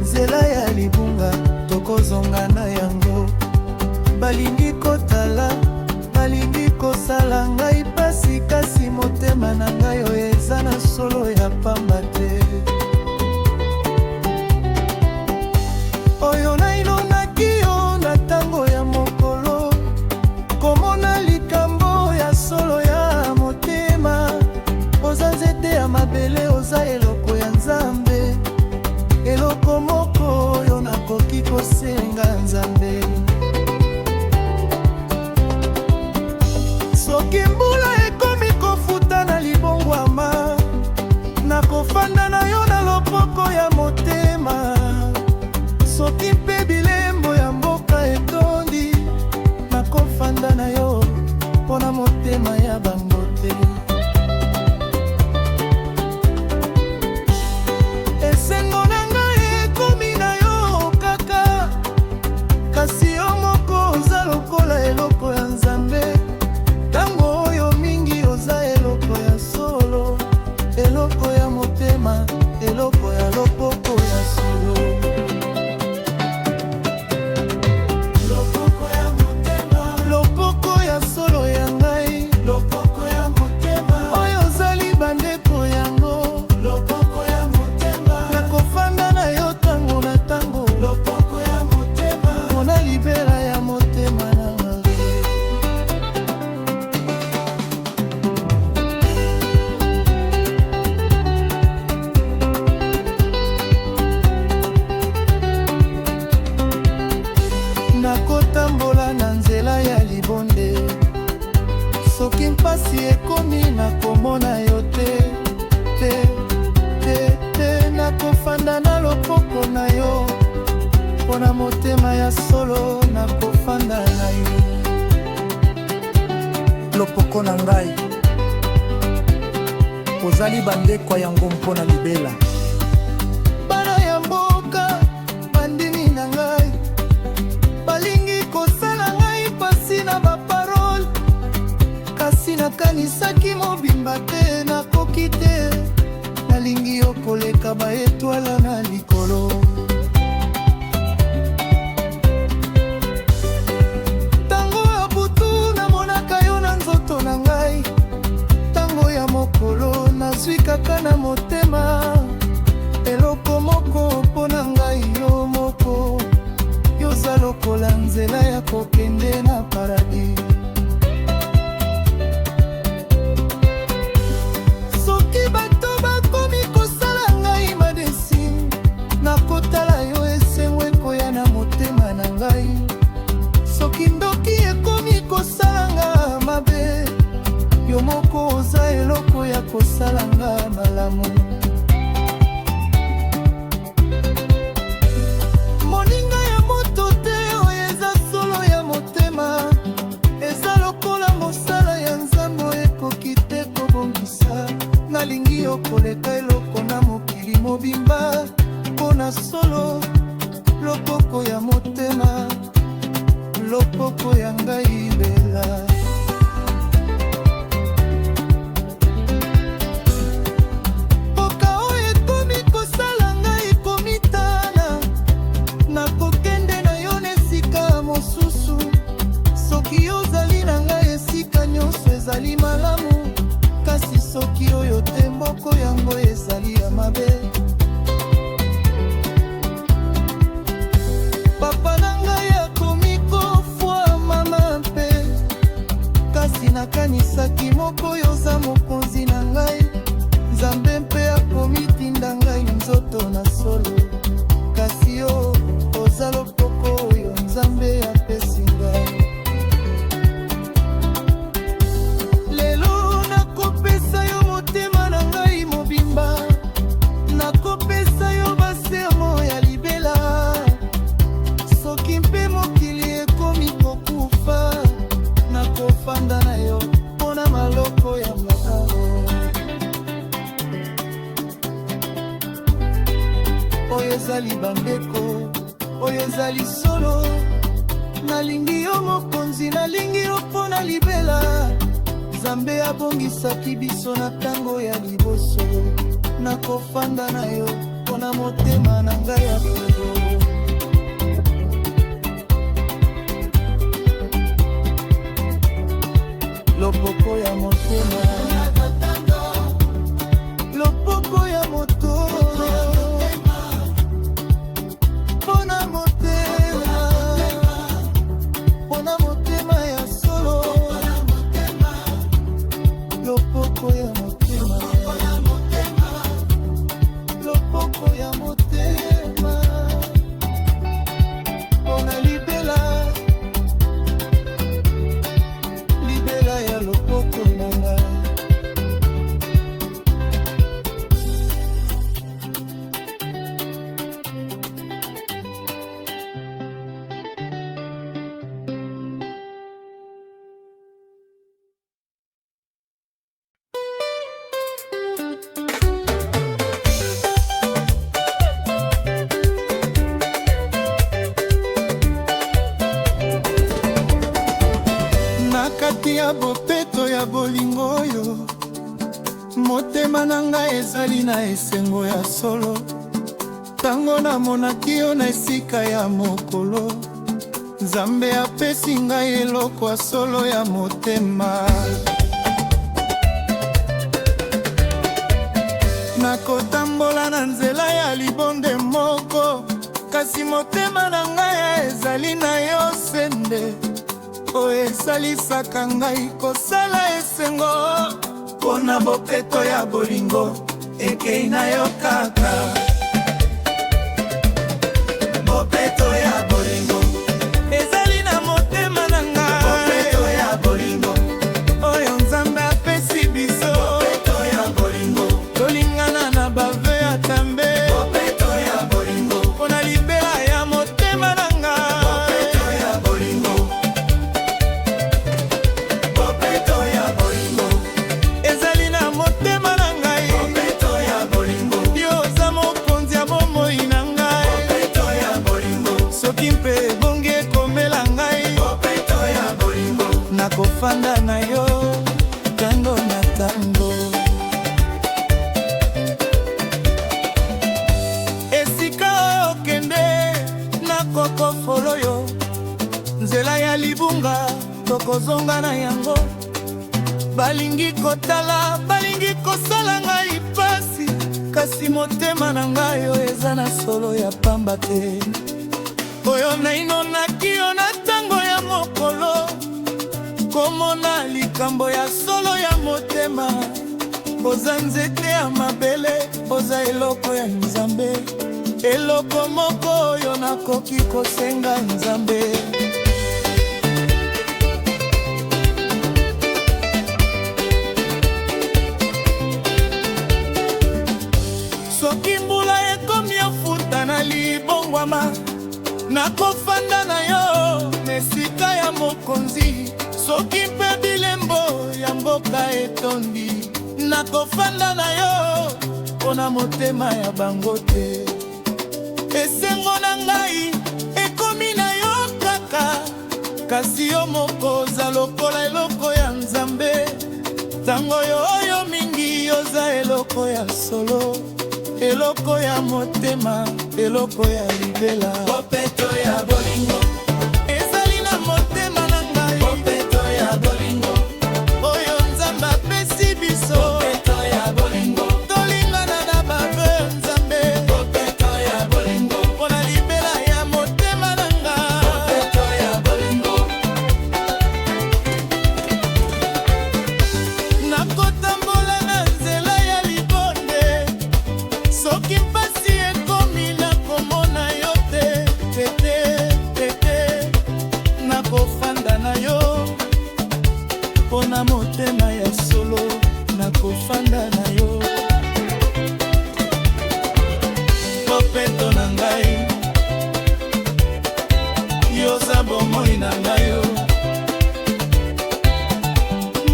nzela ya libunga tokozonga na yango. Balingi kotala, balingi kosala ngai pasi, kasi motema na ngai oyo eza na solo ya pamba te. Oyo nainonaki yo na ntango ya mokolo, komona likambo ya solo ya motema. Oza nzete ya mabele, oza eloko ya Nzambe, eloko moko oyo nakoki kosenga Nzambe. Soki mbula ekomi kofuta na libongwama, nakofanda na yo na loboko ya motema. Soki mpe bilembo ya mboka etondi, nakofanda na yo mpona motema ya bango te. Esengo na ngai ekomi na yo kaka, kasi yo moko oza lokola eloko ya Nzambe. Tango oyo mingi oza eloko ya solo, eloko ya motema, eloko ya loboko ya solo. Loboko ya motema, loboko ya solo ya ngai, loboko ya motema, oyo ozali bandeko yango, loboko ya motema, nakofanda na yo tango na tango, loboko ya motema, mpona libela ya motema na ngai. Nakotambola na nzela ya libonde, soki mpasi ekomi nakomona yo te, te, te, te. Nakofanda na loboko na yo, mpona motema ya solo nakofanda na yo. loboko na ngai, ozali bandeko yango mpona libela. Bana ya mboka bandimi na ngai, balingi kosala ngai pasi na baparole, kasi nakanisaki mobimba te, nakoki te. Nalingi yo koleka baetwala na likolo. Tango ya butu namonaka yo na nzoto na ngai, tango ya mokolo nazwi kaka na motema. Eloko moko mpona ngai yo moko, yoza lokola nzela ya kokende na paradis. Soki bato bakomi kosala ngai madesine, nakotala yo esengo ekoya na motema na ngai. Soki ndoki ekomi kosala nga mabe, yo moko oza eloko ya kosala nga malamu. Moninga ya moto te, oyo eza solo ya motema, eza lokola mosala ya Nzambe ekoki te kobongisa. Nalingi yo koleka eloko na mokili mobimba, libela mpona solo. Loboko ya motema, loboko ya ngai bela. Mboka oyo ekomi kosala ngai komitana, nakokende na yo na esika mosusu. Soki ozali na ngai esika nyonso ezali malamu, kasi soki oyo te moko yango ezali ya mabe. Papa na ngai akomi kofwa mama mpe, kasi nakanisaki moko oyo oza mokonzi na ngai. Nzambe mpe akomi tinda ngai nzoto na solo, kasi yo oza loboko oyo Nzambe apesi ngai. Lelo nakopesa yo motema na ngai mobimba, nakopesa yo basermo ya libela. Soki mpe mokili ekomi kokufa, nakofanda na yo mpona maloko ya makaro. Oyo ezali bambeko, oyo ezali solo. Nalingi yo mokonzi, nalingi yo mpona libela. Nzambe abongisaki biso na ntango ya liboso, nakofanda na yo mpona motema na ngai ya polo. Loboko ya motema, loboko ya moto, mpona motema, mpona motema ya solo. Loboko ya motema, loboko ya motema, mpona libela, libela ya loboko na ngai. Nakati ya bopeto ya bolingo oyo, motema na ngai ezali na esengo ya solo. Tango namonaki yo na esika ya mokolo, Nzambe apesi ngai eloko ya solo ya motema. Nakotambola na nzela ya libonde moko, kasi motema na ngai ezali na yo sende. Oyo esalisaka ngai kosala esengo, mpona bopeto ya bolingo ekei na yo kaka. Bopeto ya bolingo ezali na motema na ngai. Bopeto ya bolingo oyo Nzambe apesi biso. Bopeto ya bolingo tolingana na bave ya Tambe. Bopeto ya bolingo mpona libela ya motema na ngai. Bopeto ya bolingo, bopeto ya bolingo ezali na motema na ngai. Bopeto ya bolingo yo oza mokonzi ya bomoi na ngai. Bopeto ya bolingo soki mpe ebongi ekomela ngai. Bopeto ya bolingo nakofanda na yo tango na tango. Esika okende nakokofolo yo, nzela ya libunga tokozonga na yango. Balingi kotala, balingi kosala ngai pasi, kasi motema na ngai yo eza na solo ya pamba te. Oyo nainonaki yo na ntango ya mokolo, komona likambo ya solo ya motema. Oza nzete ya mabele, oza eloko ya Nzambe, eloko moko oyo nakoki kosenga Nzambe. Soki mbula ekomi ofuta na libongwama, nakofanda na yo mesika ya mokonzi. Soki mpe bilembo ya mboka etondi, nakofanda na yo mpona motema ya bango te. Esengo na ngai ekomi na yo kaka, kasi yo moko oza lokola eloko ya Nzambe. Tango oyo mingi yoza eloko ya solo, eloko ya motema, eloko ya libela. Popeto ya bolingo ezali na motema na ngai. Popeto ya bolingo Oyo Nzambe apesi biso. Popeto ya bolingo Tolingana na babe Nzambe. Popeto ya bolingo Mpona libela ya motema na ngai. Popeto ya bolingo Nakotambola na nzela ya libonde, soki mpasi ekomi nakomona yo te. Tete, tete, nakofanda na yo mpona motema ya solo, nakofanda na yo. Popeto na ngai, yoza bomoi na ngai yo.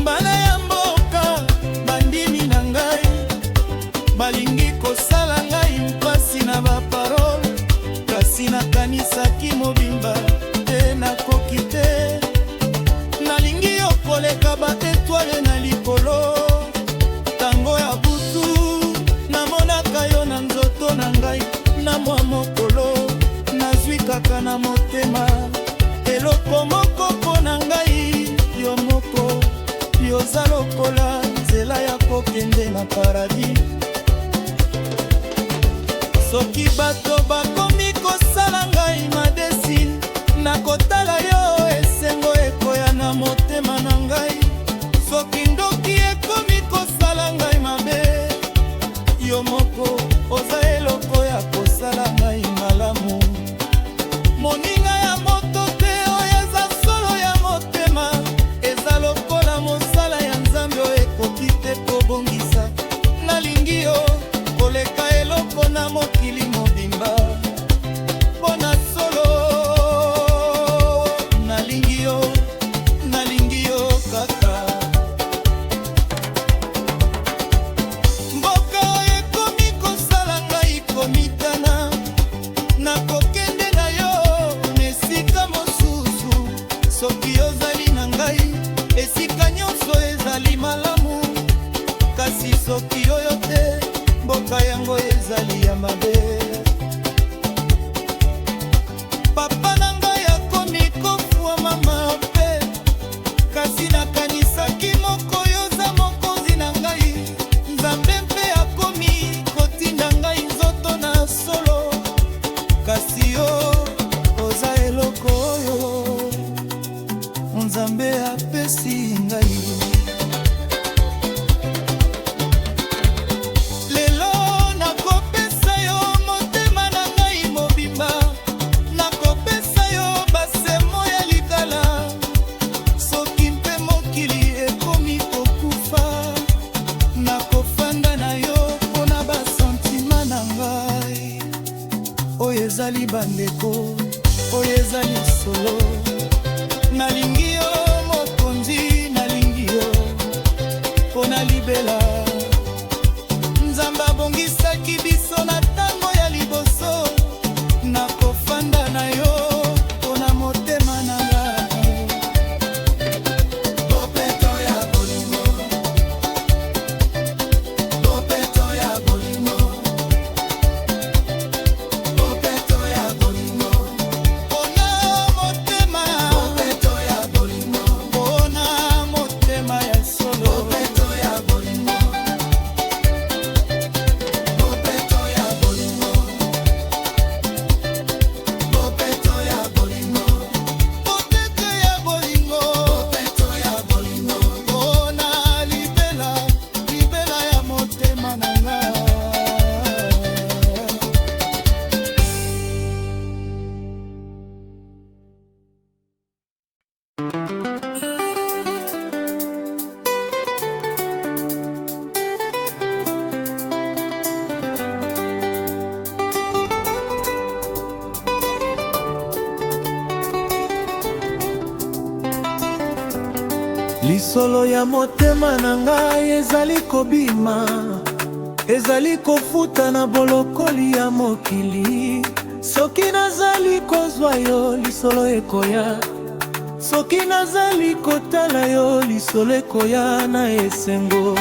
Bana ya mboka bandimi na ngai, balingi kosala ngai mpasi na baparole, kasi nakanisaki mobimba te nakoki te. Nalingi yo koleka baetwale na likolo, tango ya butu namonaka yo na nzoto na ngai. Na mwa mokolo nazwi kaka na motema eloko moko mpo na ngai, yo moko yoza lokola nzela ya kokende na paradis. Soki bato bakomi kosala ngai madesi, nakotala yo esengo ekoya na motema na ngai. Soki ndoki ekomi kosala ngai mabe, yo moko oza eloko ya kosala ngai malamu. Moninga ya moto te oyo eza solo ya motema, eza lokola mosala ya Nzambe oyo ekoki te kobongisa. Nalingi yo koleka eloko na mokili mobimba, mpona solo nalingi yo kaka. Mboka oyo ekomi kosala ngai komitana, nakokende na yo na esika mosusu. Soki ozali na ngai esika nyonso ezali malamu, kasi soki oyo te mboka yango ezali ya mabe. Papa na ngai akomi kofwa mama mpe, kasi nakanisaki moko yoza mokonzi na ngai. Nzambe mpe akomi kotinda ngai nzoto na solo, kasi yo oza eloko oyo Nzambe apesi ngai. Lelo nakopesa yo motema na ngai mobimba, nakopesa yo basemo ya likala. Soki mpe mokili ekomi kokufa, nakofanda na yo mpona basantima na ngai. Oyo ezali bandeko, oyo ezali solo. Nalingi yo mokonzi, nalingi yo mpona libela. Nzambe abongisaki biso na ntango ya liboso, nakofanda na yo mpona motema na ngai. Popeto ya bolingo Popeto ya bolingo Popeto ya bolingo Mpona motema, Popeto ya bolingo mpona motema ya solo. Popeto ya bolingo Popeto ya bolingo Popeto ya bolingo Popeto ya bolingo, Popeto ya bolingo mpona libela, libela ya motema na ngai. Lisolo ya motema na ngai ezali kobima, ezali kofuta na bolokoli ya mokili. Soki nazali kozwa yo lisolo ekoya, soki nazali kotala yo lisolo ekoya na esengo.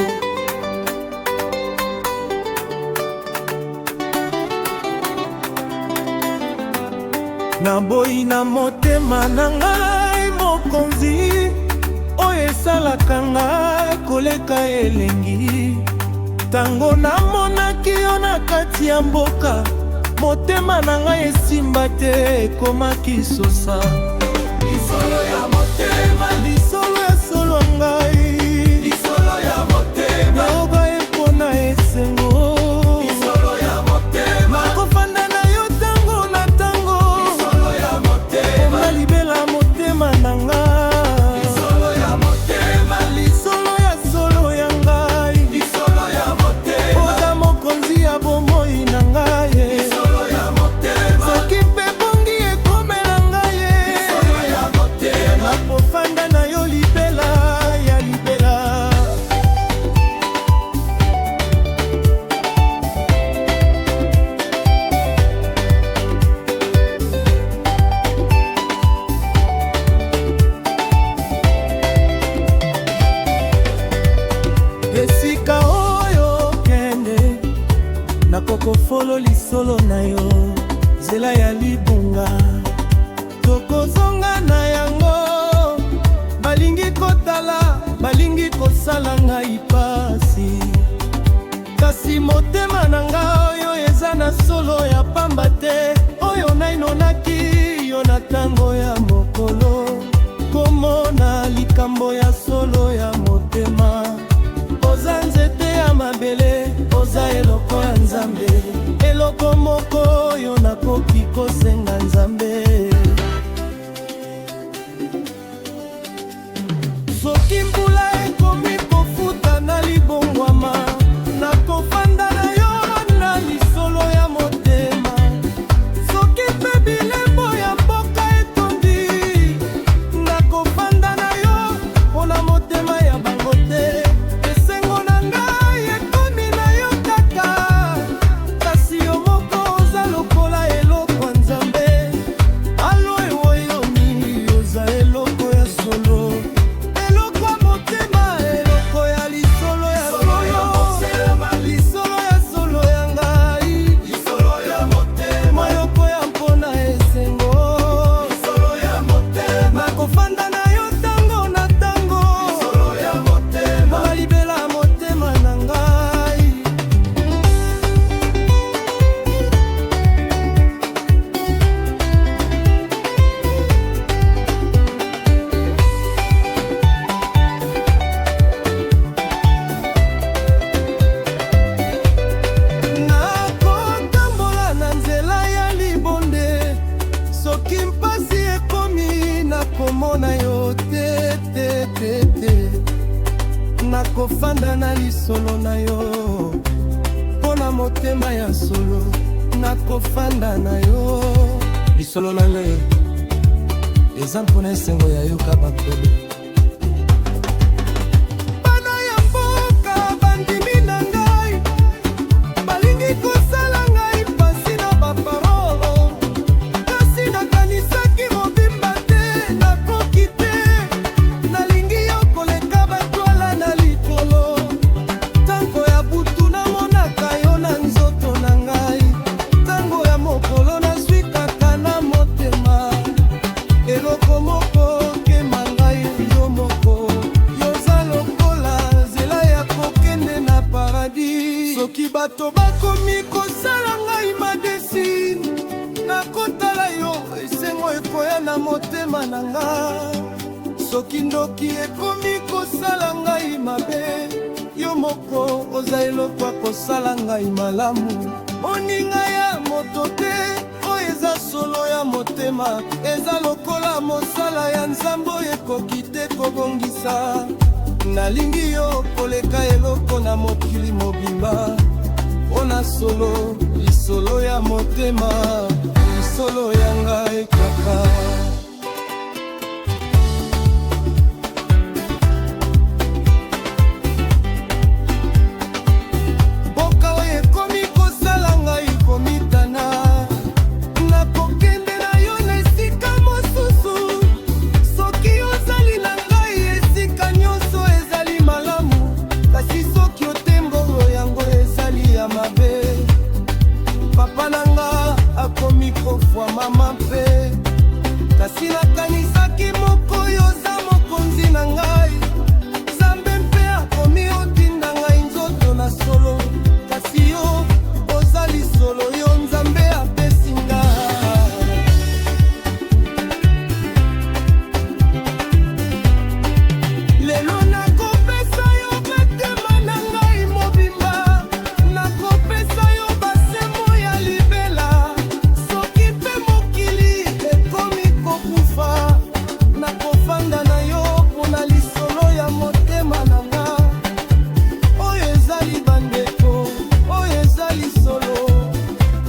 Naboyi na motema na ngai mokonzi, oyo esalaka ngai koleka elengi. Tango namonaki yo na kati ya mboka, motema na ngai esimba te, ekomaki sosa. Lisolo ya motema, lisolo ya solo ngai, lisolo ya motema, naoba epona esengo. lisolo ya motema, Nakofanda na yo tango na tango, lisolo ya motema, nalibela motema na ngai. lisolo ya motema, lisolo ya solo ya ngai, lisolo ya motema, oza mokonzi ya bomoi na ngai. lisolo ya motema, Soki mpe bongi ekomela ngai, lisolo ya motema, nakofanda na yo libela ya libela. Esika oyo kende, nakokofolo lisolo na yo, nzela ya libunga tokozonga na yango. Balingi kotala, balingi kosala ngai pasi, kasi motema na ngai oyo eza na solo ya pamba te, oyo nainonaki yo na tango ya mokolo. Komona likambo ya solo ya motema, oza nzete ya mabele, oza eloko ya Nzambe, eloko moko oyo nakoki kosenga Nzambe. Soki mbula ekomi kofuta na libongwama, nakofanda na yo na lisolo ya motema. Soki mpe bilembo ya mboka etondi, nakofanda na yo mpona motema ya bango te. Esengo na ngai ekomi na yo kaka, kasi yo moko oza lokola eloko ya Nzambe. Alo ewoyomi oza eloko ya solo, eloko ya motema, eloko ya lisolo ya solo, lisolo ya solo ya ngai, lisolo ya motema, mayoko ya mpona esengo. lisolo ya motema, Nakofanda na yo tango na tango, lisolo ya motema, malibela motema na ngai. Nakotambola na nzela ya libonde, soki mpasi ekomi nakomona yo te te te te. Nakofanda na lisolo na yo mpona motema ya solo, nakofanda na yo. Lisolo na ngai eza mpona esengo ya yoka bakolo. Bana ya mboka bandimi na ngai, balingi kosala ngai pasi na baparolo, kasi nakanisaki mobimba te, nakoki te. Nalingi yo koleka batwala na likolo, tango ya butu namonaka yo na nzoto na ngai, tango ya mokolo nazwi kaka na motema. Eloko moko kema ngai yo moko, yoza lokola nzela ya kokende na paradis. Soki bato bakomi kosala ngai madesine, nakotala yo esengo ekoya na motema na ngai. Soki ndoki ekomi kosala ngai mabe, yo moko oza eloko ya kosala ngai malamu. Moninga ya moto te, oyo eza solo ya motema, eza lokola mosala ya Nzambe ekoki te kobongisa. Nalingi yo koleka eloko na mokili mobimba, mpona solo lisolo ya motema, lisolo ya ngai kaka. Boka fois mama mpe kasi nakanisaki moko yoza mokonzi na ngai Nzambe mpe akomi otinda ngai nzoto na solo kasi yo oza lisolo yo Nzambe apesi ngai lelo nakopesa yo motema na ngai mobimba nakopesa yo basemo ya libela soki mpe mokili ekomi kokufa nakofanda na yo mpona lisolo ya motema na nga oyo ezali bandeko oyo ezali solo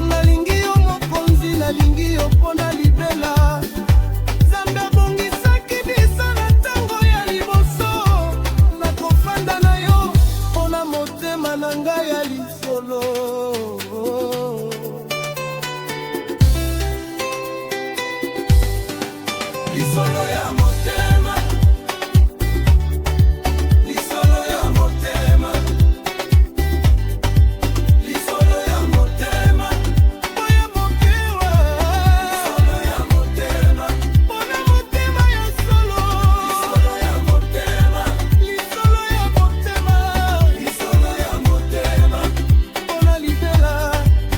nalingi yo mokonzi nalingi yo mpona libela Nzambe abongisaki biso na ntango ya liboso nakofanda na yo mpona motema na ngai ya lisolo lisolo ya motema lisolo ya motema lisolo ya motema oya mokewa lisolo ya motema mpona motema ya solo lisolo ya motema lisolo ya motema lisolo ya motema mpona libela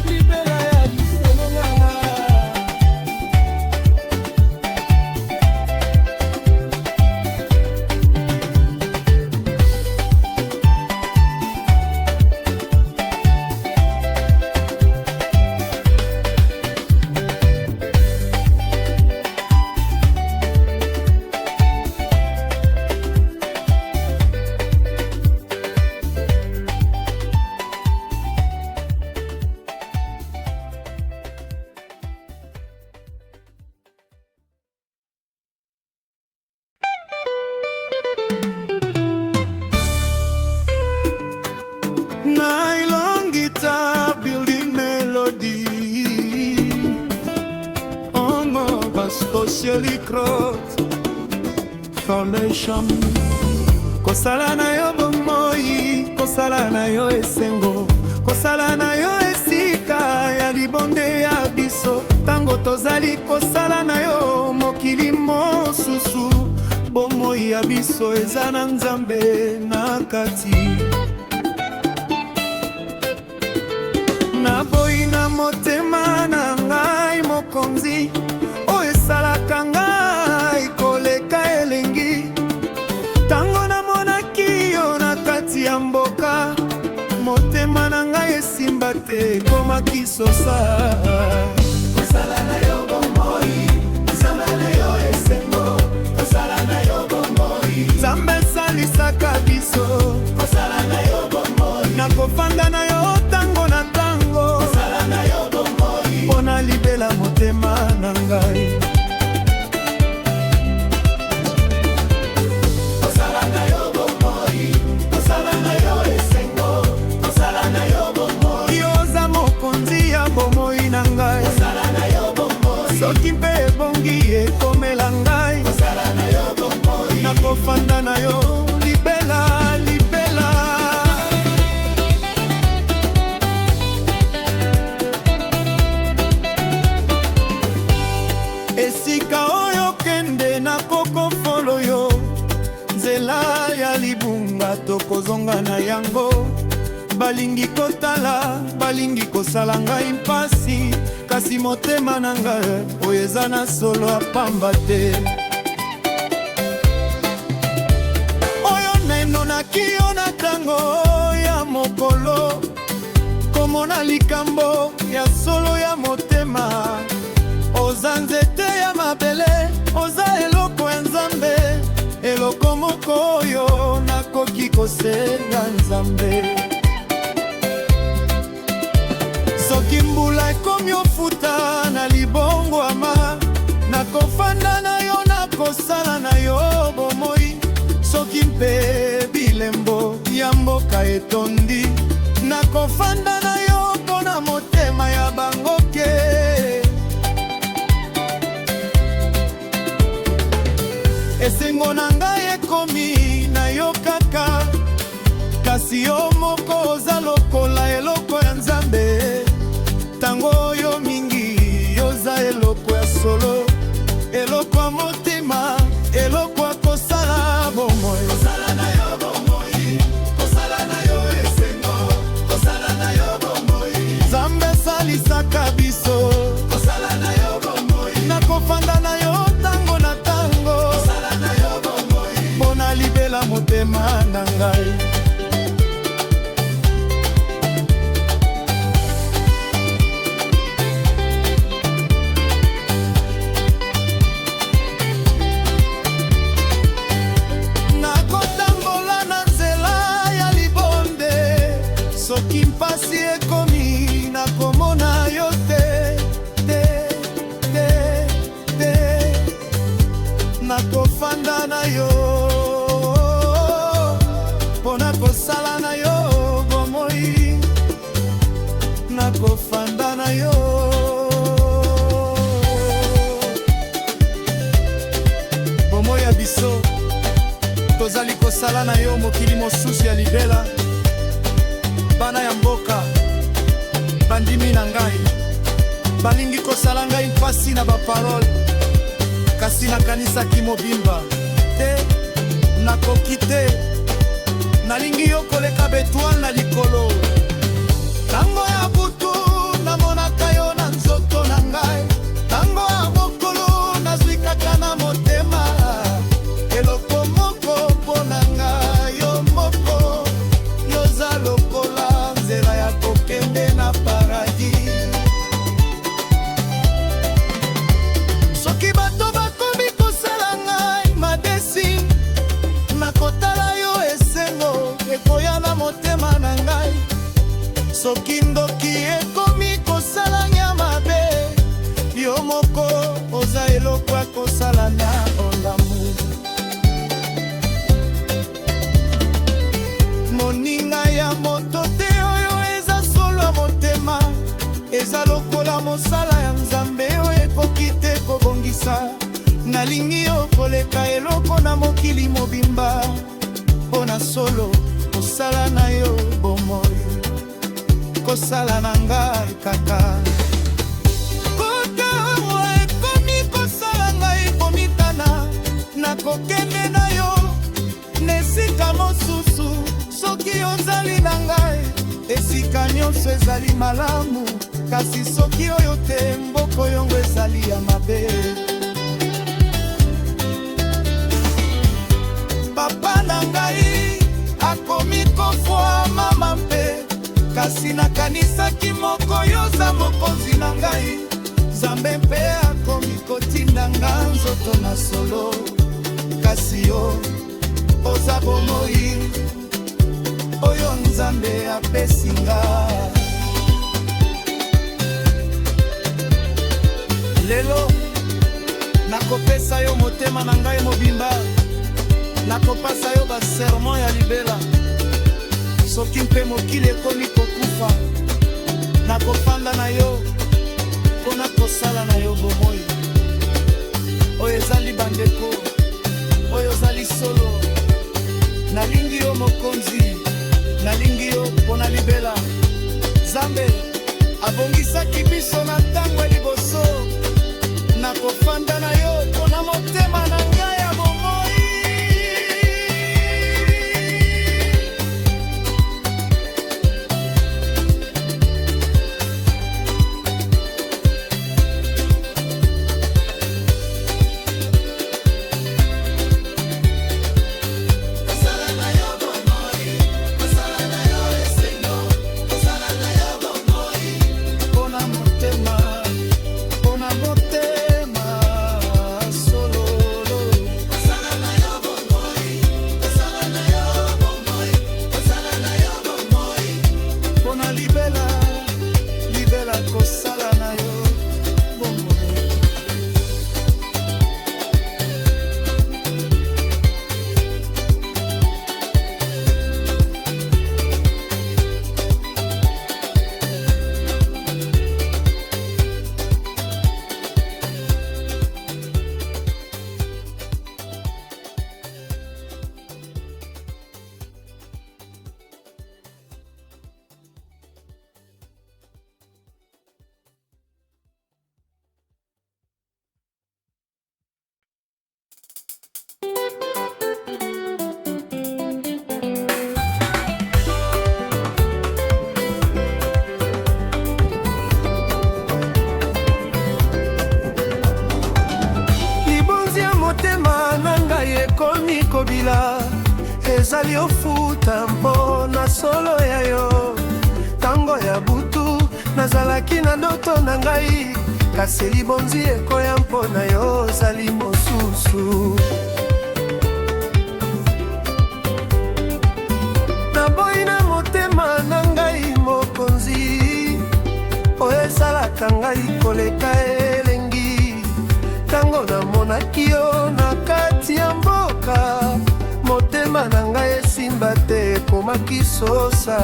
libela ya lisolo nganga Nylon guitar building melody Ongo basko Shelly Crot Foundation Kosala na yo bomoi Kosala na yo esengo Kosala na yo esika ya libonde ya biso Tango tozali kosala na yo mokili mosusu Bomoi ya biso eza na Nzambe na kati naboyi na motema na ngai mokonzi oyo esalaka ngai koleka elengi tango namonaki yo na kati ya mboka motema na ngai esimba te ekomaki sosa kosala na yo bomoi kosala na yo esengo kosala na yo bomoi Nzambe esalisaka biso kosala na yo bomoi nakofanda na yo tango na tango kosala na yo bomoi mpona libela motema na ngai kosala na yo bomoi kosala na yo esengo kosala na yo bomoi yoza mokonzi ya bomoi na ngai kosala na yo bomoi soki mpe ebongi ekomela ngai kosala na yo bomoi nakofanda na yo libela libela esika oyo kende na kokofolo yo nzela ya libunga tokozonga na yango balingi kotala balingi kosala ngai mpasi kasi motema na ngai oyo eza na solo apamba te oyo nenonaki yo na ntango ya mokolo komona likambo ya solo ya motema oza nzete ya mabele oza eloko ya Nzambe eloko moko oyo nakoki kosenga Nzambe soki mbula ekomi ofuta na libongwama nakofanda na yo nakosala na yo bomoi soki mpe bilembo ya mboka etondi nakofanda na yo mpona motema ya bangoke esengo na ngai ekomi na yo kaka kasi yo moko oza lokola eloko ya Nzambe tango oyo mingi yoza eloko na ngai. Nakotambola na nzela ya libonde, soki mpasi ekomi nakomona yo te. Nakofanda na yo mpona kosala na yo bomoi, nakofanda na yo. Bomoi ya biso tozali kosala na yo mokili mosusu ya libela. Bana ya mboka bandimi na ngai balingi kosala ngai mpasi na baparole, kasi nakanisaki mobimba te, nakoki te. Nalingi yo koleka betwale na likolo. Tango ya butu namonaka yo na nzoto na ngai, tango ya mokolo nazwi kaka na motema. Eloko moko mpona ngai yo moko, yoza lokola nzela ya kokende na paradis. Soki bato bakomi kosala ngai madesi, nakotala yo esengo ekoya na motema na ngai. Soki ndoki ekomi kosala nyama be, yo moko oza eloko ya kosala na olamu. Moninga ya moto te oyo eza solo ya motema, eza lokola mosala ya Nzambe oyo ekoki te kobongisa. Nalingi yo koleka eloko na mokili mobimba, mpona solo kosala na yo bomoi, kosala na ngai kaka. Kotawa ekomi kosala ngai komitana, nakokende na yo nesika mosusu. Soki ozali na ngai esika nyonso ezali malamu, kasi soki oyo te mboko yongo ezali ya mabe. Papa na ngai akomi kofwa mama mpe, kasi nakanisaki moko yoza mokonzi na ngai. Nzambe mpe akomi kotinda nga nzoto na solo, kasi yo oza bomoi oyo Nzambe apesi nga. Lelo nakopesa yo motema na ngai mobimba, nakopasa yo basermon ya libela. Soki mpe mokili ekomi kokufa, nakofanda na yo mpona kosala na yo bomoi oyo ezali bandeko, oyo ezali solo. Nalingi yo mokonzi, nalingi yo mpona libela. Nzambe abongisaki biso na ntango ya liboso, nakofanda na yo mpona motema na ngai ya bomoi. ezali ofuta mpona solo ya yo. Tango ya butu nazalaki na ndoto na ngai, kasi libonzi ekoya mpona yo ozali mosusu. Naboyi na motema na ngai mokonzi, oyo esalaka ngai koleka elengi. Tango namonaki yo na kati ya mboka, motema na ngai esimba te ekomaki sosa.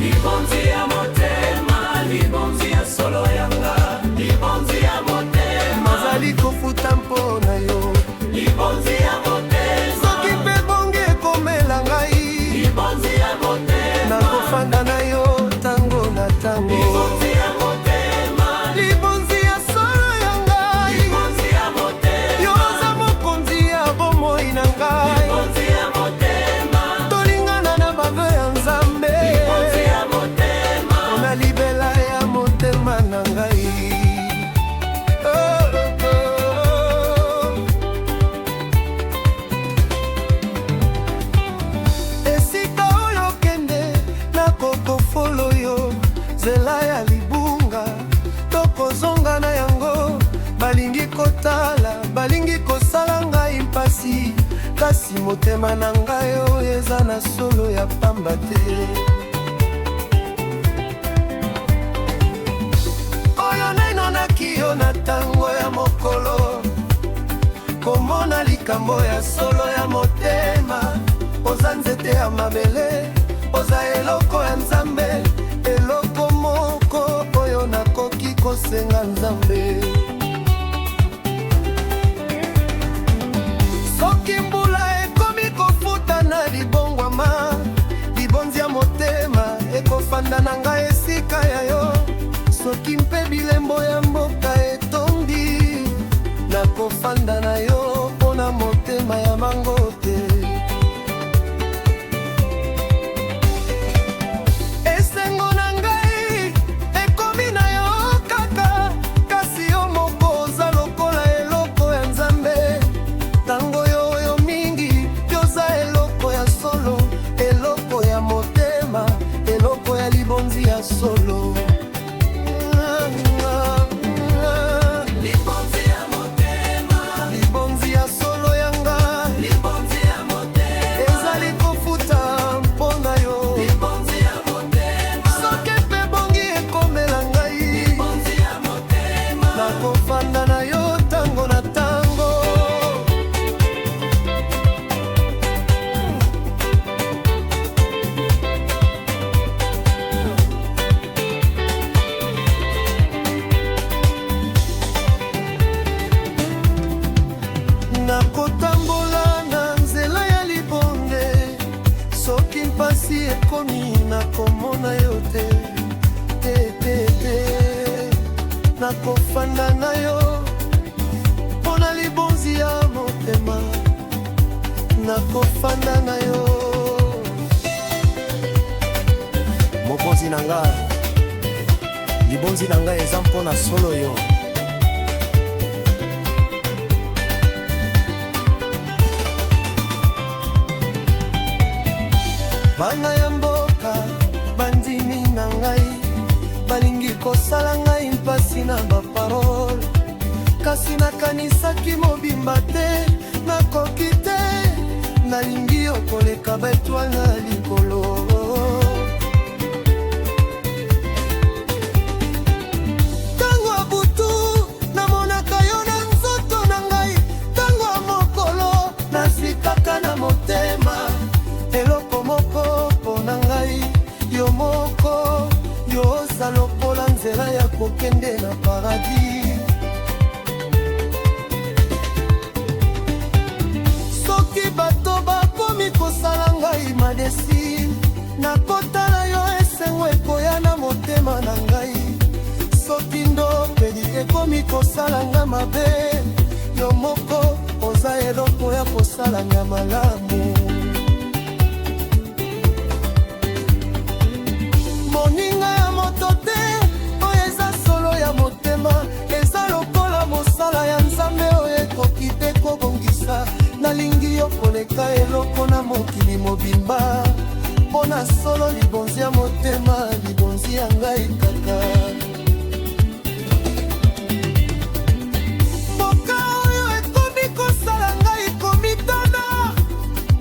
Libonzi ya motema, libonzi ya solo yanga, libonzi ya motema nazali kofuta mpona yo. Libonzi ya motema, soki mpe bongi ekomela ngai, libonzi ya motema nakofanda na yo tango na tango. Libonzi ya motema, libonzi ya solo ya ngai, libonzi ya motema yo oza mokonzi ya bomoi na ngai. Libonzi ya motema, tolingana na bave ya Nzambe. libonzi ya motema mpona libela ya motema na ngai. Esika oyo kende nakokofolo yo, nzela ya libunga tokozonga na yango. Balingi kotala, balingi kosala ngai mpasi, kasi motema na ngai oyo eza na solo ya pamba te. Oyo nainonaki yo na tango ya mokolo, komona likambo ya solo ya motema. Oza nzete ya mabele, oza eloko ya Nzambe, eloko moko oyo nakoki kosenga Nzambe. Soki mbula ekomi kofuta na libongwama, libonzi ya motema ekofanda na ngai esika ya yo. Soki mpe bilembo ya mboka etondi, nakofanda na yo mpona motema ya mango te. Esengo na ngai ekomi na yo kaka, kasi yo moko oza lokola eloko ya Nzambe. Tango yo oyo mingi yoza eloko ya solo, eloko ya motema, eloko ya libonzi ya solo. libonzi ya motema, libonzi ya solo yanga, libonzi ya motema ezali kofuta mpona yo. libonzi ya motema, soki mpe bongi ekomela ngai, libonzi ya motema nakofanda na yo tango na tango. Nakotambola na nzela ya libonge, soki mpasi ekomi nakomona yo te. Nakofanda na yo mpona libonzi ya motema, nakofanda na yo. Mokonzi na ngai, libonzi na ngai eza mpona solo yo. Bana ya mboka bandimi na ngai, balingi kosala ngai mpasi na baparole, kasi nakanisaki mobimba te, nakoki te. Nalingi yo koleka baetwale na likolo. Tango ya butu namonaka yo na nzoto na ngai, tango ya mokolo nazikaka na motema. Eloko moko mpona ngai, yo moko yo oza lokola nzela ya kokende na paradis. Soki bato bakomi kosala ngai madesi, nakotala yo esengo ekoya na motema na ngai. Soki ndopeli ekomi kosala nga mabe, yo moko oza eloko ya kosala nga malamu. Moninga ya moto te, oyo eza solo ya motema, eza lokola mosala ya Nzambe oyo ekoki te kobongi libonzi ya motema, libonzi ya ngai kaka. Mboka oyo ekomi kosala ngai komitana,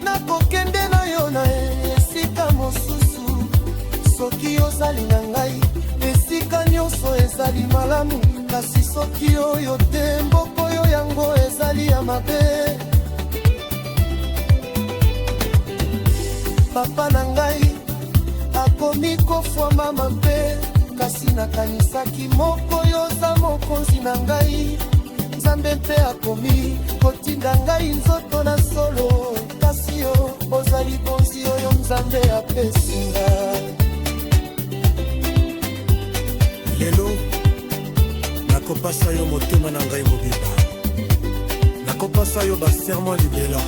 nakokende na yo na esika mosusu. Soki ozali na ngai, esika nyonso ezali malamu, kasi soki oyo te, mboka oyo yango ezali ya mabe. Papa na ngai akomi kofwama mabe, kasi nakanisaki moko yoza mokonzi na ngai. Nzambe mpe akomi kotinda ngai nzoto na solo, kasi yo ozali bonzi oyo Nzambe apesi ngai. Lelo nakopasa yo motema na ngai mobimba, nakopasa yo baserment libela.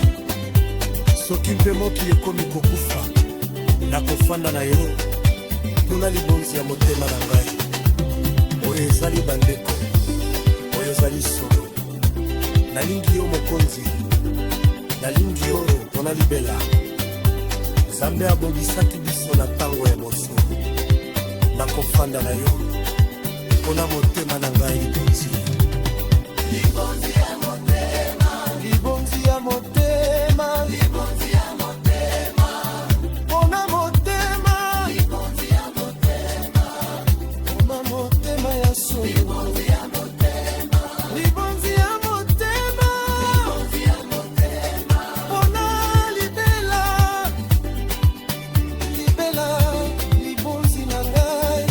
Soki mpe moki ekomi kokufa, nakofanda na yo mpona libonzi ya motema na ngai. Oyo ezali bandeko, oyo ezali solo. Nalingi yo mokonzi, nalingi yo mpona libela. Nzambe abongisaki biso na ntango ya mosolo. Nakofanda na yo mpona motema na ngai libonzi. Libonzi ya motema, Libonzi ya motema, libonzi ya motema, mpona motema, libonzi ya motema, mpona motema ya solo. libonzi ya motema, Libonzi ya motema, libonzi ya motema, mpona libela, libela, libonzi na ngai.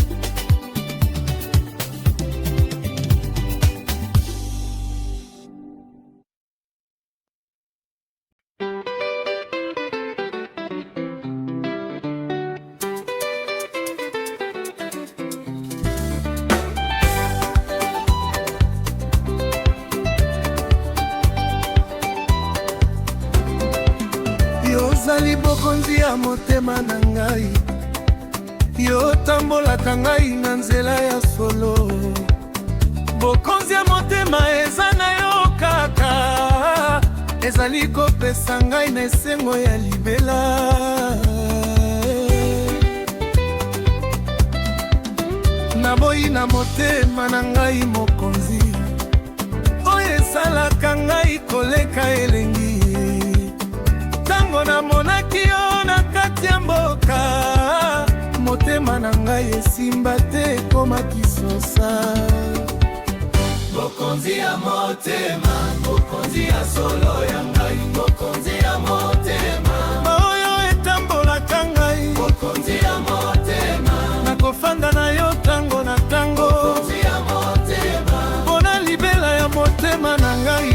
Yozali bokonzi ya motema na ngai, yo tambolaka ngai na nzela ya solo. Bokonzi ya motema eza na yo kaka, ezali kopesa ngai na esengo ya libela. Naboyi na motema na ngai mokonzi, oyo esalaka ngai koleka elengi. Tango namonaki yo na kati ya mboka, motema na ngai esimba te ekoma kisosa. bokonzi ya motema, bokonzi ya solo ya ngai, bokonzi ya motema, Oyo etambolaka ngai, bokonzi ya motema, nakofanda na yo tango na tango, bokonzi ya motema, mpona libela ya motema na ngai.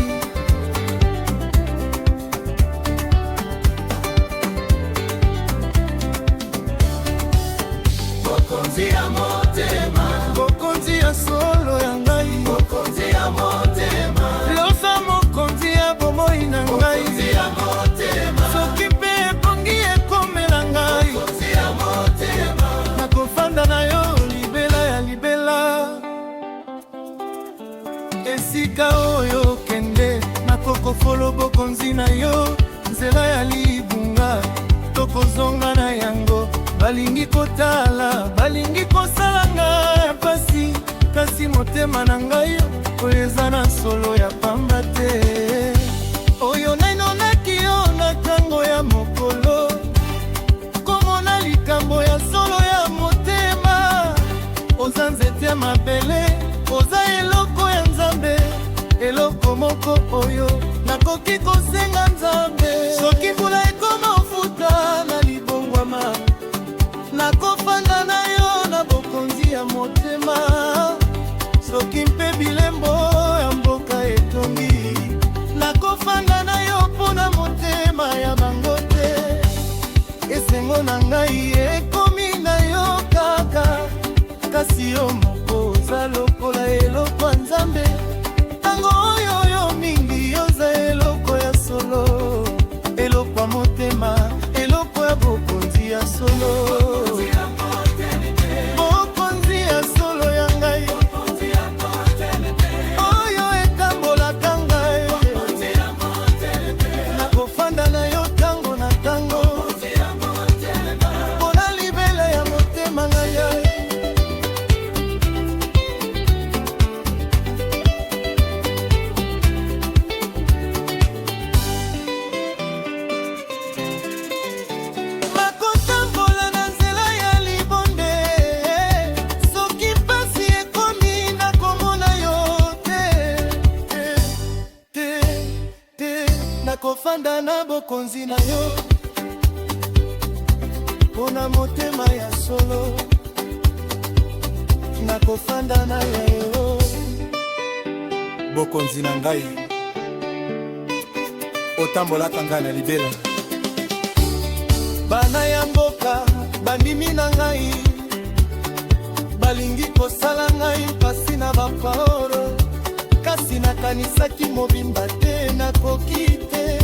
bokonzi ya motema, Bokonzi ya solo ya ngai, bokonzi ya motema, losa mokonzi ya bomoi na ngai. bokonzi ya motema, Soki mpe epongi ekomela ngai, bokonzi ya motema, nakofanda na yo libela ya libela. Esika oyo kende, nakokofolo bokonzi na yo. Nzela ya libunga, tokozonga na yango. Balingi kotala, balingi kosala ngai pasi, kasi motema na ngai oyo eza na solo ya pamba te. Oyo nainonaki yo na ntango ya mokolo, komona likambo ya solo ya motema. Oza nzete ya mabele, oza eloko ya Nzambe, eloko moko oyo nakoki kosenga Nzambe. Soki mbula ekoma ofuta na libongwama, nakofanda na yo na bokonzi ya motema. Soki mpe bilembo ya mboka etongi, nakofanda na yo mpona motema ya bango te. Esengo na ngai ekomi na yo kaka, kasi yo moko oza lokola eloko ya Nzambe. Tango oyo yo mingi yoza eloko ya solo, eloko ya motema, eloko ya bokonzi ya solo. Bokonzi ya solo ya ngai, oyo etambolaka ngai, nakofanda na yo tango na tango, mpona libela nakofanda na bokonzi na yo mpona motema ya solo, nakofanda na yo bokonzi na ngai, otambolaka ngai na libela. Bana ya mboka bandimi na ngai, balingi kosala ngai pasi na bapaoro, kasi nakanisaki mobimba te nakoki te.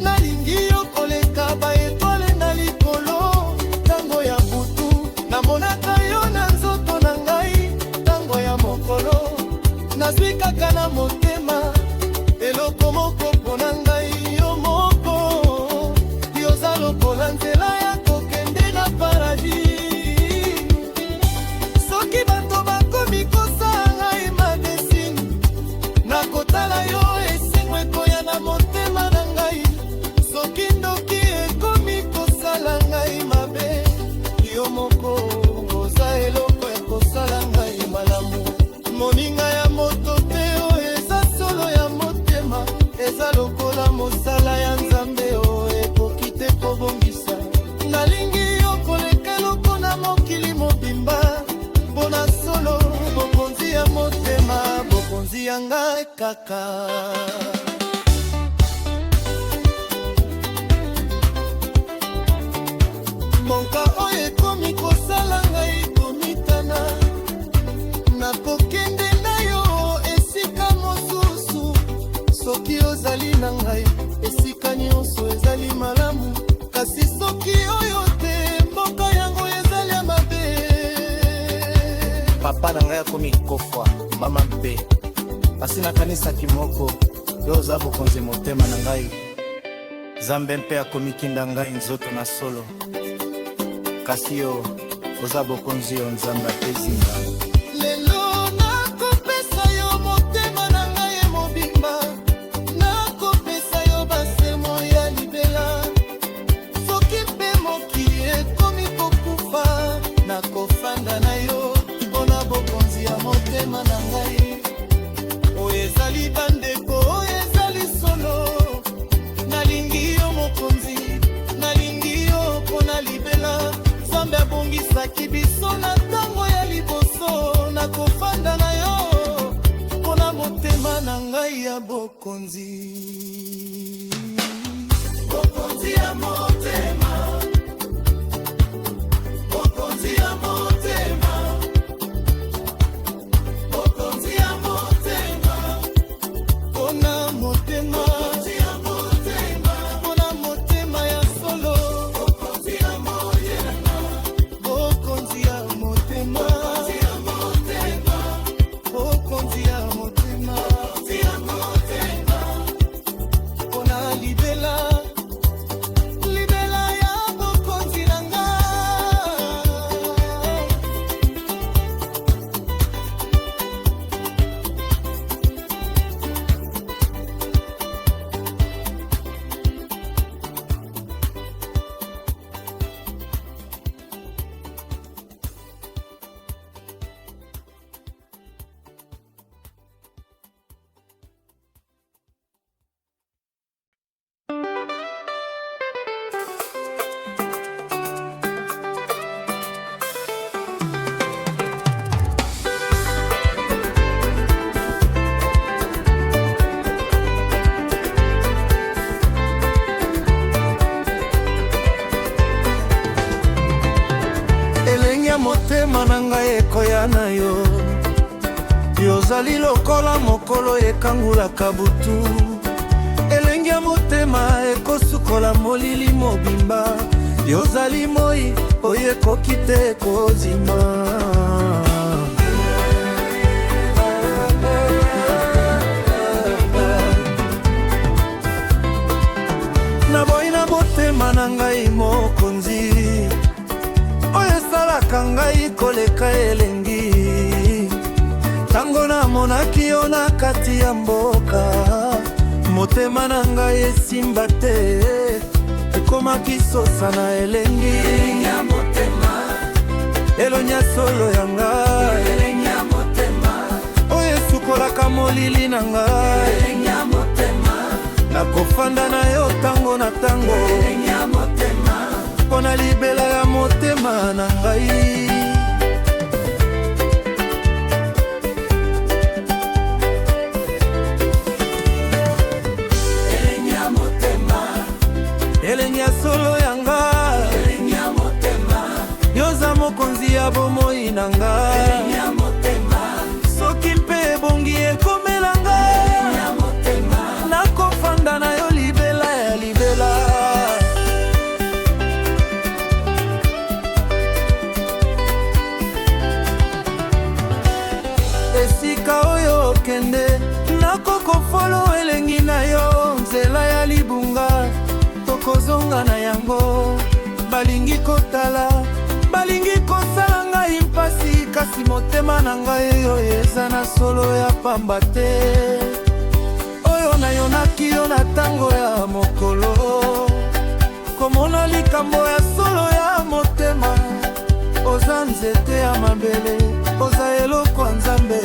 Nalingi yo koleka baetwale na likolo, tango ya butu namonaka yo na nzoto na ngai, tango ya mokolo nazwi kaka na motema eloko moko mpona ngai, yo moko yoza lokola nzela ya kokende na paradis. Soki bato bakomi kosala ngai madesine, nakotala yo esengo ekoya na motema na ngai. Soki ndoki ekomi kosala ngai mabe, yo moko oza eloko ya kosala ngai malamu. Moninga ya moto te oyo eza solo ya motema, eza lokola mosala ya Nzambe oyo ekoki te kobongisa. Nalingi yo koleka eloko na mokili mobimba, mpona solo bokonzi ya motema, bokonzi ya ngai kaka. Monka oyo ekomi kosala ngai komitana, nakokende na yo esika mosusu. Soki ozali na ngai esika nyonso ezali malamu, kasi soki oyo te mboka yango ezali ya mabe. Papa na ngai akomi kofwa mama mpe, kasi nakanisaki moko yo oza bokonzi motema na ngai. Nzambe mpe akomi kinda ngai nzoto na solo, kasi yo oza bokonzi yo Nzambe apesi ngai. Lelo nakopesa yo motema na ngai mobimba, nakopesa yo basemo ya libela. Soki mpe mokili ekomi kokufa, nakofanda na yo mpona bokonzi ya motema na ngai. Oyo ezali bandeko, oyo ezali solo, nalingi yo mokonzi, nalingi yo mpona libela. Nzambe abongisaki biso na ntango ya liboso, nakofanda na yo mpona motema na ngai ya bokonzi. Bokonzi ya motema, bokonzi ya motema, bokonzi ya motema, mpona motema, mpona motema ya solo, bokonzi ya motema, bokonzi ya motema, bokonzi ya motema, mpona libela, libela ya bokonzi na ngai. Motema na ngai ekoya na yo, yozali lokola mokolo ekangulaka butu. Elengi ya motema ekosukola molili mobimba, yozali moi oyo ekoki te kozima. Naboyi na motema na ngai mokonzi, oyo esalaka ngai koleka elengi. Tango namonaki yo na kati ya mboka, motema na ngai esimba te, ekomaki sosa na elengi. Elonya solo ya ngai, oyo esukolaka molili na ngai. Nakofanda nakofanda na yo tango na tango, elengi ya motema, mpona libela ya motema na ngai. elengi ya motema, elengi ya solo ya nga, elengi ya motema, yoza mokonzi ya bomoi na nga. elengi ya motema, soki mpe ebongi ekomela nga, elengi ya motema, nakofanda na yo libela ya libela. Esika oyo okende nakokofolo elengi na yo, nzela ya libunga tokozonga na yango. Balingi kotala, balingi kosala ngai mpasi, kasi motema na ngai oyo eza na solo ya pamba te, oyo nayonaki yo na tango ya mokolo. Komona likambo ya solo ya motema, oza nzete ya mabele, oza eloko ya Nzambe,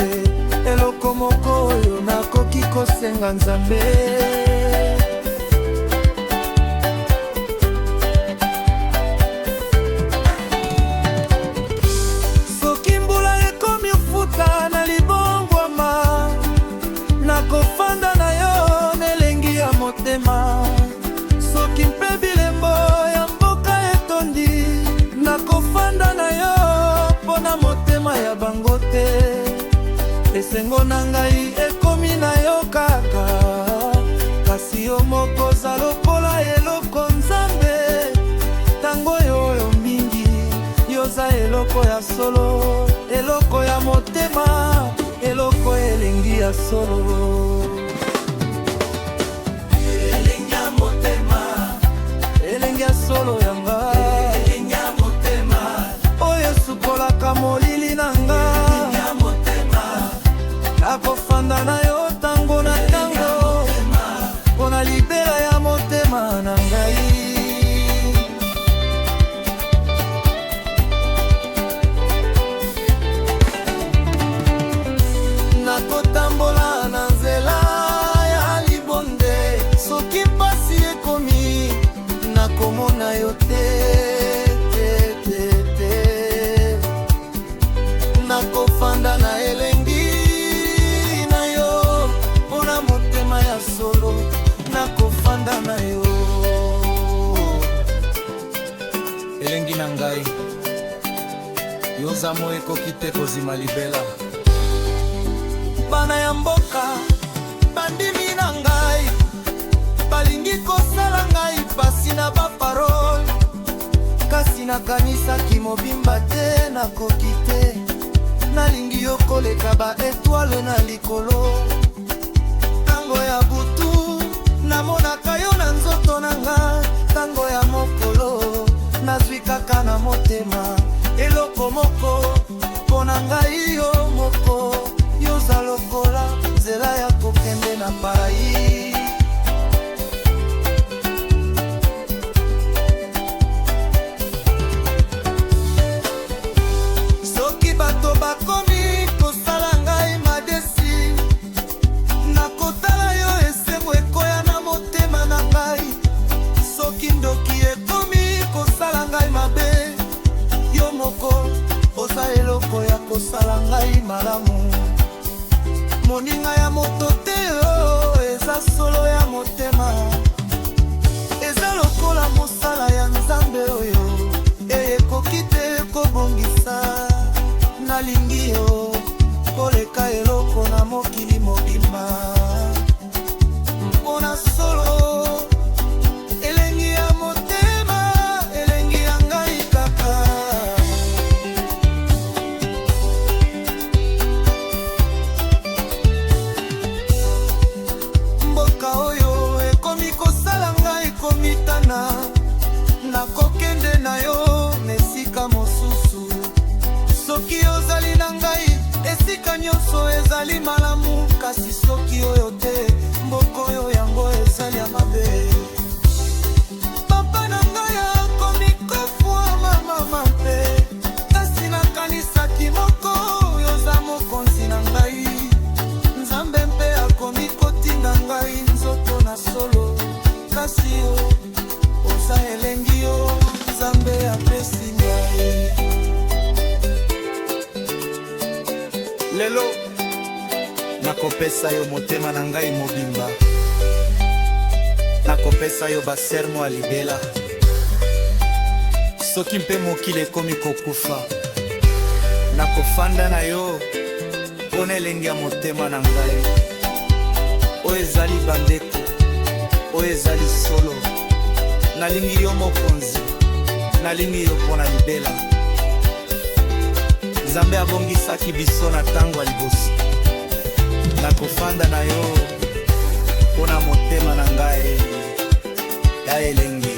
eloko moko oyo nakoki kosenga Nzambe. Soki mbula ekomi ufuta na libongwama, nakofanda na yo nelengi ya motema. Soki mpe bilembo ya mboka etondi, nakofanda na yo mpona motema ya bango te. Esengo na ngai ekomi na yo kaka, kasi yo moko oza lokola eloko Nzambe. Tango oyo mingi yoza eloko ya solo, eloko ya motema, eloko elengi ya solo. elengi ya motema, Elengi ya solo ya nga, elengi ya motema, oyo esukolaka molili na nga. elengi ya motema, nakofanda na yo tango na tango, mpona libela ya motema na ngai. Nakotambola na nzela ya libonde, soki mpasi ekomi nakomona yo te, nakofanda na elengi na yo mpona motema ya solo, nakofanda na yo. Elengi na ngai, yoza mo ekoki te kozima libela. Bana ya mboka bandimi na ngai, balingi kosala ngai pasi na baparole, kasi nakanisaki mobimba te, nakoki te. Nalingi yo koleka ba etoile na likolo, tango ya butu namonaka yo na nzoto na nga, tango ya mokolo nazwi kaka na motema eloko moko mpona ngai yo moko. Yoza lokola nzela ya kokende na pai. Soki bato bakomi kosala ngai madesi, nakotala yo esengo ekoya na motema na ngai. Soki ndoki ekomi kosala ngai mabe, yo moko oza eloko ya kosala ngai malamu. Moninga ya moto te o, eza solo ya motema, eza lokola mosala ya Nzambe oyo ekoki te kobongisa. Nalingi yo koleka eloko na mokili mobimba, mpona solo elengi ya motema, elengi ya ngai kaka. Mboka oyo ekomi kosala ngai komitana, nakokende na yo nesika mosusu. Soki ozali na ngai esika nyonso ezali malamu, kasi soki oyo te, mboka oyo yango ezali ya mabe. Papa na ngai akomi kofwa mama mpe, kasi nakanisaki moko yoza mokonzi na ngai. Nzambe mpe akomi kotinda ngai nzoto na solo, lelo nakopesa yo motema na ngai mobimba, nakopesa yo basermo ya libela. Soki mpe mokili ekomi kokufa, nakofanda na yo mpona elengi ya motema na ngai. Oyo ezali bandeko, oyo ezali solo. Nalingi yo mokonzi, nalingi yo mpona libela. Nzambe abongisaki biso na ntango ya liboso. Nakofanda na yo mpona motema na ngai ya elengi.